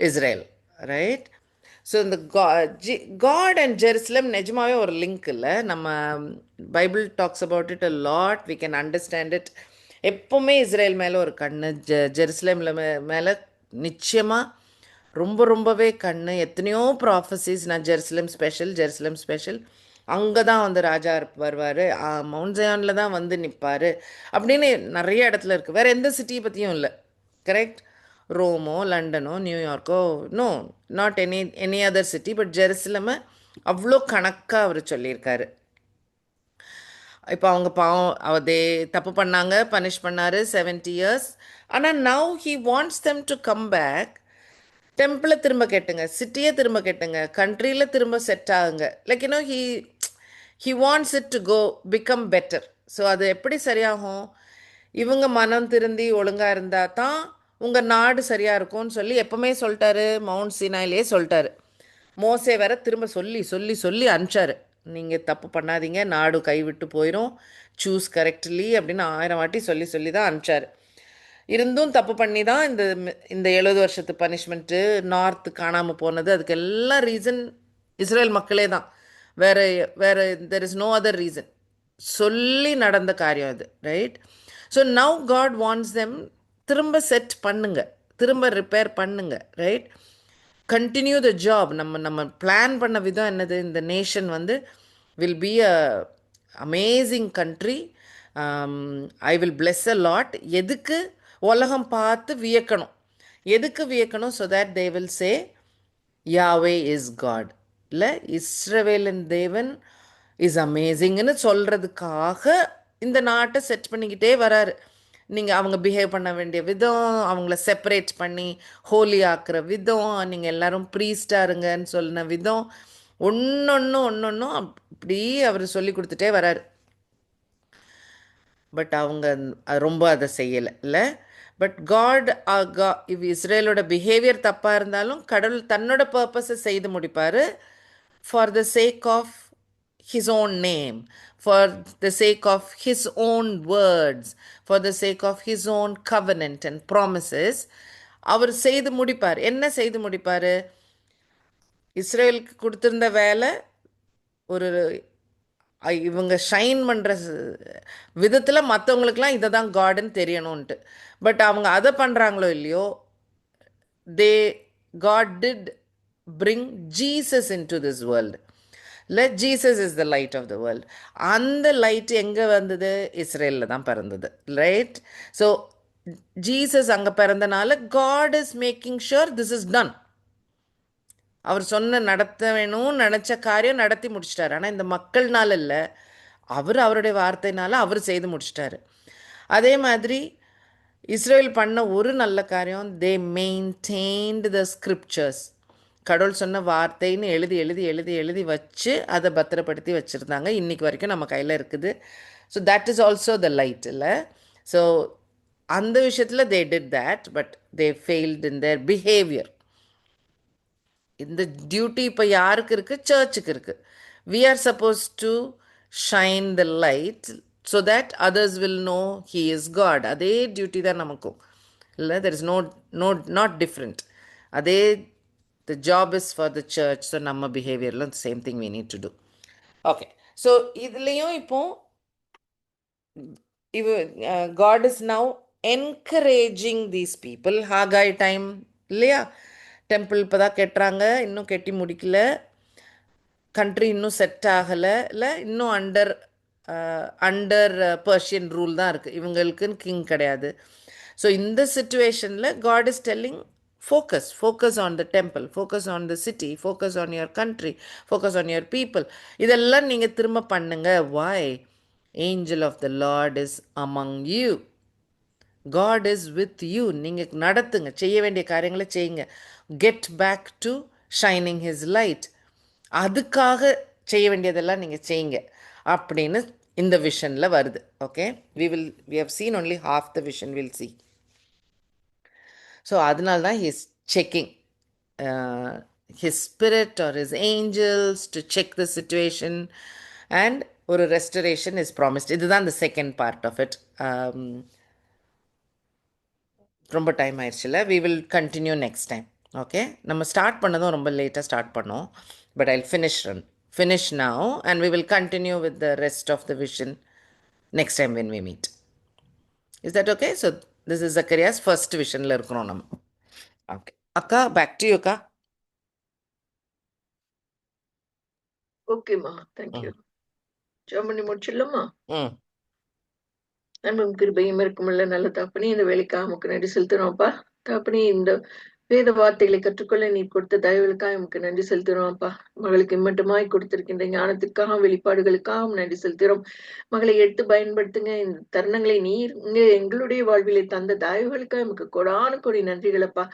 Israel, right? So இந்த காட் அண்ட் ஜெருசலம் நிஜமாவே ஒரு லிங்க் இல்லை. நம்ம Bible talks about it a lot, we can understand it. எப்போவுமே Israel மேலே ஒரு கண்ணு, ஜெருசலேமில் மேலே நிச்சயமாக ரொம்பவே கண்ணு. எத்தனையோ ப்ராஃபஸிஸ், நான் ஜெருசலம் ஸ்பெஷல், அங்கே தான் வந்து ராஜா வருவார், மவுண்ட் ஜயானில் தான் வந்து நிற்பார் அப்படின்னு நிறைய இடத்துல இருக்குது. வேறு எந்த சிட்டியை பற்றியும் இல்லை. கரெக்ட்? ரோமோ, லண்டனோ, நியூயார்க்கோ, no, not any other city, but ஜெருசலமை அவ்வளோ கணக்காக அவர் சொல்லியிருக்காரு. இப்போ அவங்க பாவம் அதே தப்பு பண்ணாங்க, பனிஷ் பண்ணார் 70 years. ஆனால் now he wants them to come back. டெம்பிளை திரும்ப கெட்டுங்க, சிட்டியை திரும்ப கெட்டுங்க, கண்ட்ரியில் திரும்ப செட் ஆகுங்க. Like you know he wants it to go become better. ஸோ அது எப்படி சரியாகும்? இவங்க மனம் திருந்தி ஒழுங்காக இருந்தால் தான் உங்கள் நாடு சரியாக இருக்கும்னு சொல்லி எப்போவுமே சொல்லிட்டாரு. மவுண்ட் சீனாயிலே சொல்லிட்டாரு. மோசே வேற திரும்ப சொல்லி அனுப்பிச்சாரு, நீங்கள் தப்பு பண்ணாதீங்க, நாடு கைவிட்டு போயிடும், சூஸ் கரெக்ட்லி அப்படின்னு 1000 வாட்டி சொல்லி தான் அனுப்பிச்சாரு. இருந்தும் தப்பு பண்ணி தான் இந்த 70 வருஷத்து பனிஷ்மெண்ட்டு, நார்த்து காணாமல் போனது, அதுக்கு எல்லாம் ரீசன் இஸ்ரேல் மக்களே தான். வேற there is no other reason. சொல்லி நடந்த காரியம் இது, right? So now God wants them திரும்ப செட் பண்ணுங்க, திரும்ப ரிப்பேர் பண்ணுங்க, ரைட்? Continue the job. நம்ம பிளான் பண்ண விதம் என்னது? இந்த நேஷன் வந்து will be a amazing country. I will bless a lot. எதுக்கு? உலகம் பார்த்து வியக்கணும். எதுக்கு வியக்கணும்? So that they will say Yahweh is God. இல்லை, இஸ்ரவேலின் தேவன் இஸ் அமேசிங்னு சொல்கிறதுக்காக இந்த நாட்டை செட் பண்ணிக்கிட்டே வராரு. நீங்கள் அவங்க பிஹேவ் பண்ண வேண்டிய விதம், அவங்கள செப்பரேட் பண்ணி ஹோலி ஆக்குற விதம், நீங்கள் எல்லாரும் ப்ரீஸ்டாக இருங்கன்னு சொன்ன விதம், ஒன்றொன்றும் அப்படி அவர் சொல்லி கொடுத்துட்டே வராரு. பட் அவங்க ரொம்ப அதை செய்யலை, இல்லை? பட் காட் இஸ்ரேலோட பிஹேவியர் தப்பாக இருந்தாலும் கடவுள் தன்னோட பர்பஸை செய்து முடிப்பார். For the sake of his own name, for the sake of his own words, for the sake of his own covenant and promises, அவர் செய்து முடிப்பார். என்ன செய்து முடிப்பார்? இஸ்ரேலுக்கு கொடுத்திருந்த வேலை ஒரு இவங்க ஷைன் பண்ணுற விதத்தில் மற்றவங்களுக்கெல்லாம் இதை தான் காடுன்னு தெரியணும்ன்ட்டு. பட் அவங்க அதை பண்ணுறாங்களோ இல்லையோ, God did bring Jesus into this world. Jesus is the light of the world. அந்த லைட் எங்கே வந்தது? இஸ்ரேலில் தான் பிறந்தது, ரைட்? ஸோ ஜீசஸ் அங்கே பிறந்தனால God is making sure this is done. அவர் நடத்த வேணும்னு நினச்ச காரியம் நடத்தி முடிச்சிட்டாரு. ஆனால் இந்த மக்கள்னால இல்லை, அவருடைய வார்த்தைனால அவர் செய்து முடிச்சிட்டாரு. அதே மாதிரி இஸ்ரேல் பண்ண ஒரு நல்ல காரியம், தே மெயின்டெயின்டு த ஸ்கிரிப்சர்ஸ். கடவுள் சொன்ன வார்த்தைன்னு எழுதி வச்சு அதை பத்திரப்படுத்தி வச்சுருந்தாங்க. இன்றைக்கி வரைக்கும் நம்ம கையில் இருக்குது. So that is also the light, இல்லை? ஸோ அந்த விஷயத்தில் they did that, but they failed in their behaviour. இந்த டியூட்டி இப்போ யாருக்கு இருக்குது? சர்ச்சுக்கு இருக்குது. We are suppose to shine the light so that others will know he is God. அதே டியூட்டி தான் நமக்கும், இல்லை? There is not different. அதே the job is for the church. So நம்ம behavior the same thing we need to do. Okay, so இதுலேயும் இப்போ God is now encouraging these people. Haggai time இல்லையா, temple இப்போ தான் கட்டுறாங்க, இன்னும் கட்டி முடிக்கல, கண்ட்ரி இன்னும் செட் ஆகலை, இல்லை இன்னும் அண்டர் பர்ஷியன் ரூல் தான் இருக்குது, இவங்களுக்குன்னு கிங் கிடையாது. ஸோ இந்த சுச்சுவேஷனில் God is telling focus on the temple, focus on the city, focus on your country, focus on your people. இதெல்லாம் நீங்கள் திரும்ப பண்ணுங்க. Why? Angel of the Lord is among you. God is with you. நீங்கள் நடத்துங்க, செய்ய வேண்டிய காரியங்களை செய்யுங்க. Get back to shining his light. அதுக்காக செய்ய வேண்டியதெல்லாம் நீங்கள் செய்யுங்க அப்படின்னு இந்த விஷனில் வருது. Okay, we have seen only half the vision, we'll see. So அதனால தான் he is checking his spirit or his angels to check the situation, and ஒரு restoration is promised. இதுதான் the second part of it. ரொம்ப time ஆயிடுச்சுல, we will continue next time. Okay, நம்ம start பண்ணதும் ரொம்ப லேட்டாக ஸ்டார்ட் பண்ணோம், but I'll finish now and we will continue with the rest of the vision next time when we meet. Is that okay? So this is Zacharias first visionல இருக்கிறோம் நம்ம. Okay அக்கா, back to you அக்கா. ஓகேம்மா, thank you. Germany முடிச்சிடலாமா? ம் அன்பும் கிருபையும் இருக்குமுள்ள நல்ல தகப்பனே, இந்த வேலைக்காக உமக்கு நன்றி செலுத்துறோம்ப்பா. தகப்பனே, இந்த வேத வார்த்தைகளை கற்றுக்கொள்ள நீ கொடுத்த தயவுகளுக்காக உமக்கு நன்றி செலுத்துறோம்ப்பா. மகளுக்கு இம்மட்டுமாய் கொடுத்திருக்கின்ற ஞானத்திற்காக, வெளிப்பாடுகளுக்காகவும் நன்றி செலுத்துகிறோம். மகளை எடுத்து பயன்படுத்துங்க. இந்த தருணங்களை நீர் எங்களுடைய வாழ்விலே தந்த தயவுகளுக்காக உமக்கு கொடான கொடி நன்றிகளப்பா.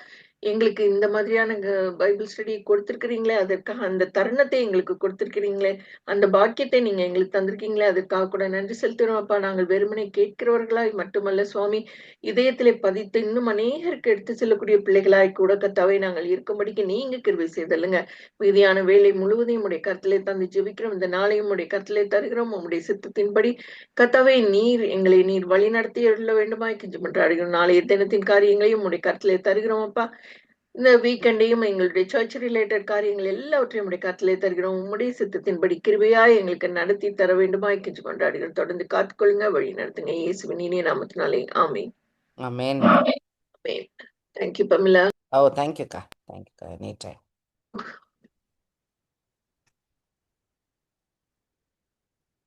எங்களுக்கு இந்த மாதிரியான பைபிள் ஸ்டடி கொடுத்திருக்கிறீங்களே, அதற்காக அந்த தருணத்தை எங்களுக்கு கொடுத்திருக்கிறீங்களே, அந்த பாக்கியத்தை நீங்க எங்களுக்கு தந்திருக்கீங்களே, அதற்காக கூட நன்றி செலுத்துறோம் அப்பா. நாங்கள் வெறுமனை கேட்கிறவர்களாய் மட்டுமல்ல சுவாமி, இதயத்திலே பதித்து இன்னும் அநேகருக்கு எடுத்து செல்லக்கூடிய பிள்ளைகளாய் கூட கர்த்தாவே நாங்கள் இருக்கும்படிக்கு நீங்க கிருபை செய்தல்லுங்க. மீதியான வேலை முழுவதையும் உடைய கருத்திலே தந்து ஜெபிக்கிறோம். இந்த நாளையும் உடைய கருத்திலே தருகிறோம். உங்களுடைய சித்தத்தின்படி கர்த்தாவே நீர் வழி நடத்தி அருள வேண்டுமாய் கெஞ்சி மன்றாடுகிறோம். நாளைய தினத்தின் காரியங்களையும் உடைய கருத்திலே தருகிறோம் அப்பா. இந்த வீக்கெண்டையும் எங்களுடைய சர்ச் ரிலேட்டட் காரியங்கள் எல்லாவற்றையும் உடைய கருத்திலே தருகிறோம். உம்முடைய சித்தத்தின்படி கிருபையாய் எங்களுக்கு நடத்தி தர வேண்டுமாய் கெஞ்சி கொண்டாடுகிறோம். தொடர்ந்து காத்துக்கொள்ளுங்க, வழி நடத்துங்க. இயேசுவின் இனிய நாமத்தினாலே ஆமென். ஆமென். ஆமென். Thank you Pamela. ஓ, தேங்க்யூ அக்கா, எனி டைம்.